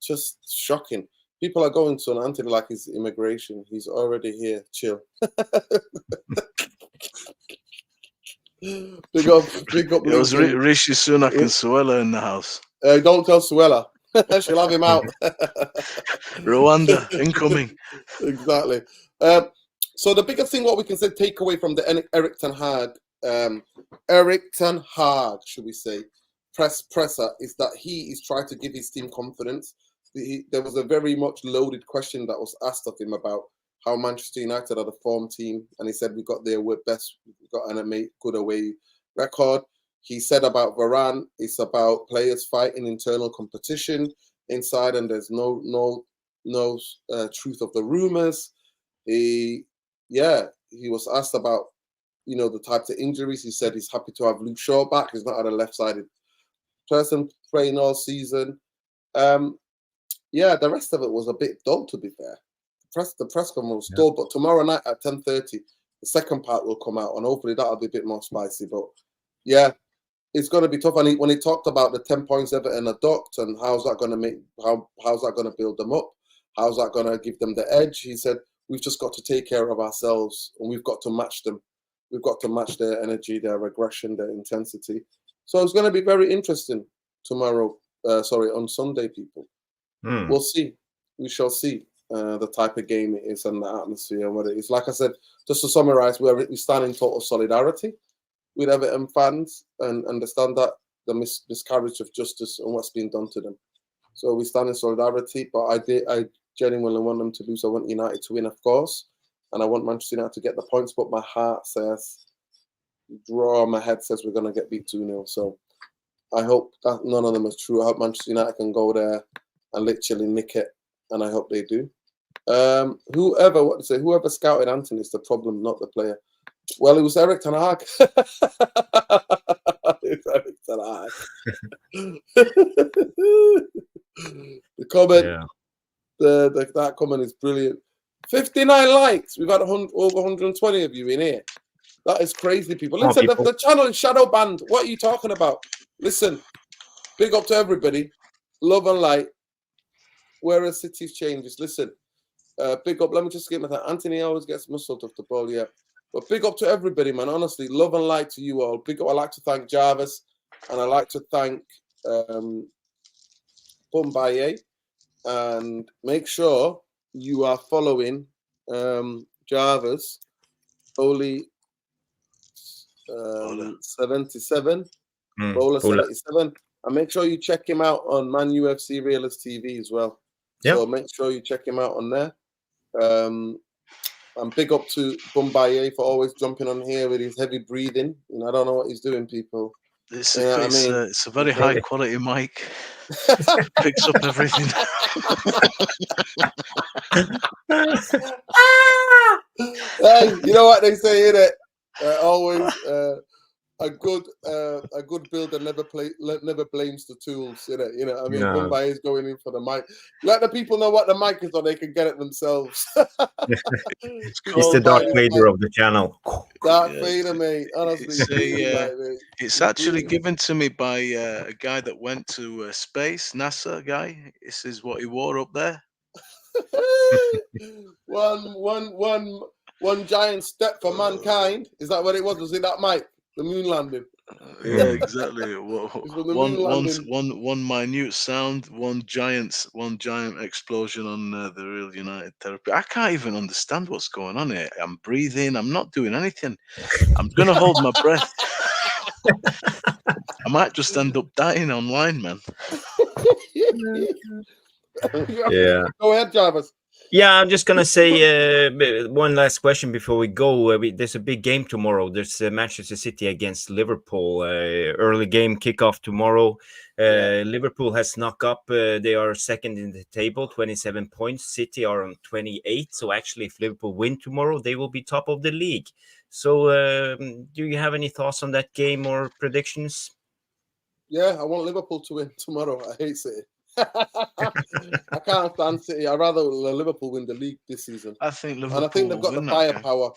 Just shocking. People are going to an Anthony like his immigration. He's already here. Chill. Big up. It was Rishi Sunak and Suella in the house. Don't tell Suella. She'll have him out. Rwanda incoming. Exactly. So the biggest thing, what we can say, take away from the Eric Ten Hag, should we say, presser, is that he is trying to give his team confidence. There was a very much loaded question that was asked of him about how Manchester United are the form team, and he said we got their best, we got an good away record. He said about Varan, it's about players fighting internal competition inside, and there's no truth of the rumors. He was asked about the types of injuries. He said he's happy to have Luke Shaw back. He's not had a left-sided person playing all season. The rest of it was a bit dull, to be fair. The press conference was dull, but tomorrow night at 10:30, the second part will come out, and hopefully that'll be a bit more spicy. But Yeah, it's going to be tough. And when he talked about the 10 points Everton are docked and how's that going to how's that going to build them up? How's that going to give them the edge? He said, we've just got to take care of ourselves and we've got to match them. We've got to match their energy, their aggression, their intensity. So it's going to be very interesting tomorrow. On Sunday, people. We'll see. We shall see the type of game it is and the atmosphere and what it is. Like I said, just to summarize, we stand in total solidarity with Everton fans and understand that the miscarriage of justice and what's been done to them. So we stand in solidarity, but I genuinely want them to lose. I want United to win, of course, and I want Manchester United to get the points, but my heart says draw, my head says we're going to get beat 2-0. So I hope that none of them is true. I hope Manchester United can go there and literally nick it, and I hope they do. Whoever scouted Anthony is the problem, not the player. Well, it was Eric Ten Hag. It's Eric Ten Hag. The comment, that comment is brilliant. 59 likes. We've had over 120 of you in here. That is crazy, people. Listen, the channel is shadow banned. What are you talking about? Listen, big up to everybody. Love and light. Where are cities changes? Listen, big up. Let me just get my that. Anthony always gets muscled off the ball, yeah. But big up to everybody, man. Honestly, love and light to you all. Big up. I like to thank Jarvis, and I like to thank Bombaye. And make sure you are following Jarvis, Oli 77, Bowler 77, and make sure you check him out on Man UFC Realist TV as well. Yep. So make sure you check him out on there. And big up to Bombaye for always jumping on here with his heavy breathing. You know, I don't know what he's doing, people. It's a very high quality mic. Picks up everything. Hey, you know what they say, innit? Always a good builder never blames the tools, innit? You know what I mean? Mumbai is going in for the mic. Let the people know what the mic is so they can get it themselves. It's the Darth Vader of the channel. Darth Vader, mate. Honestly, it's actually given to me by a guy that went to space, NASA guy. This is what he wore up there. One giant step for mankind. Is that what it was? Was it that mic? The moon landing. Yeah, exactly. One minute sound, one giant explosion on the Real United therapy. I can't even understand what's going on here. I'm breathing. I'm not doing anything. I'm gonna hold my breath. I might just end up dying online, man. Yeah. Go ahead, Jarvis. Yeah, I'm just gonna say one last question before we go. There's a big game tomorrow. There's Manchester City against Liverpool. Early game kickoff tomorrow. Liverpool has snuck up. They are second in the table, 27 points. City are on 28. So actually, if Liverpool win tomorrow, they will be top of the league. So, do you have any thoughts on that game or predictions? Yeah, I want Liverpool to win tomorrow. I hate City. I can't stand City. I'd rather Liverpool win the league this season. I think Liverpool, and I think they've got the firepower.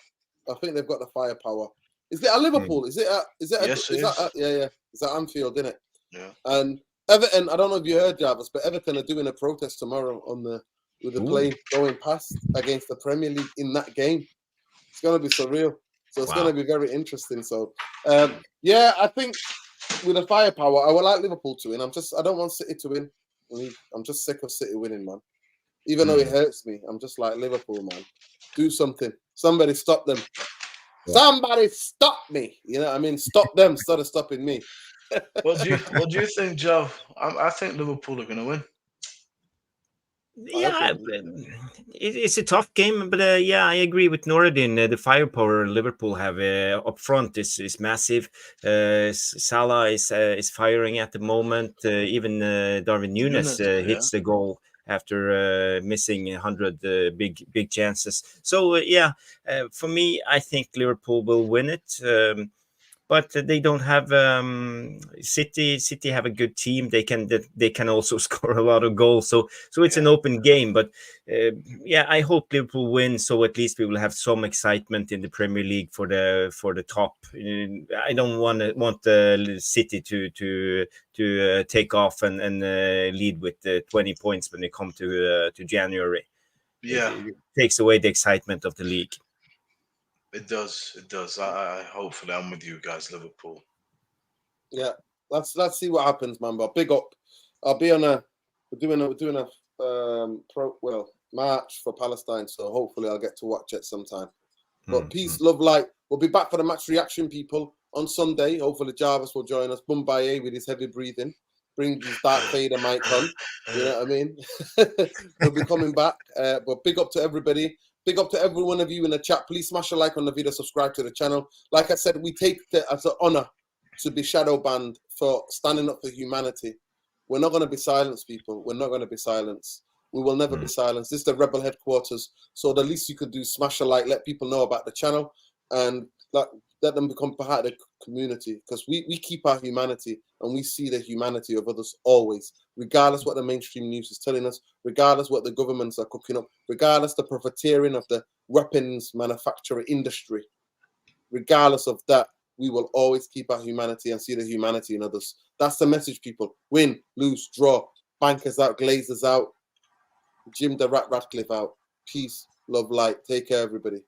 I think they've got the firepower. Is it at Liverpool? Is it? Yes, it is. Yeah. It's at Anfield, isn't it? Yeah. And Everton. I don't know if you heard, Jarvis, but Everton are doing a protest tomorrow with the plane going past against the Premier League in that game. It's going to be surreal. So it's going to be very interesting. So, I think with the firepower, I would like Liverpool to win. I don't want City to win. I'm just sick of City winning, man. Even though it hurts me, I'm just like, Liverpool, man. Do something. Somebody stop them. Yeah. Somebody stop me. You know what I mean? Stop them instead of stopping me. What do you think, Joe? I think Liverpool are going to win. Yeah, it's a tough game, but I agree with Noureddin. The firepower Liverpool have up front is massive. Salah is firing at the moment. Even Darwin Núñez hits the goal after missing 100 big chances. So for me, I think Liverpool will win it. but they don't have City have a good team. They can also score a lot of goals, so it's an open game. But yeah, I hope Liverpool win, so at least we will have some excitement in the Premier League for the top. I don't want the City to take off and lead with 20 points when they come to January. Yeah, it takes away the excitement of the league. it does. It does. I hopefully I'm with you guys, Liverpool. Yeah, let's see what happens, man. But big up. I'll be on we're doing a march for Palestine, so hopefully I'll get to watch it sometime. But peace, love, light. We'll be back for the match reaction, people, on Sunday. Hopefully Jarvis will join us. Mumbai with his heavy breathing. Bring his Darth Vader mic on. You know what I mean? We'll be coming back. But big up to everybody. Big up to every one of you in the chat. Please smash a like on the video, subscribe to the channel. Like I said, we take it as an honor to be shadow banned for standing up for humanity. We're not going to be silenced, people. We're not going to be silenced. We will never be silenced. This is the Rebel headquarters. So the least you could do, smash a like, let people know about the channel, and let them become part of the community, because we keep our humanity and we see the humanity of others always, regardless what the mainstream news is telling us, regardless what the governments are cooking up, regardless the profiteering of the weapons manufacturer industry. Regardless of that, we will always keep our humanity and see the humanity in others. That's the message, people. Win, lose, draw, bankers out, glazers out, Jim the Ratcliffe out. Peace, love, light. Take care, everybody.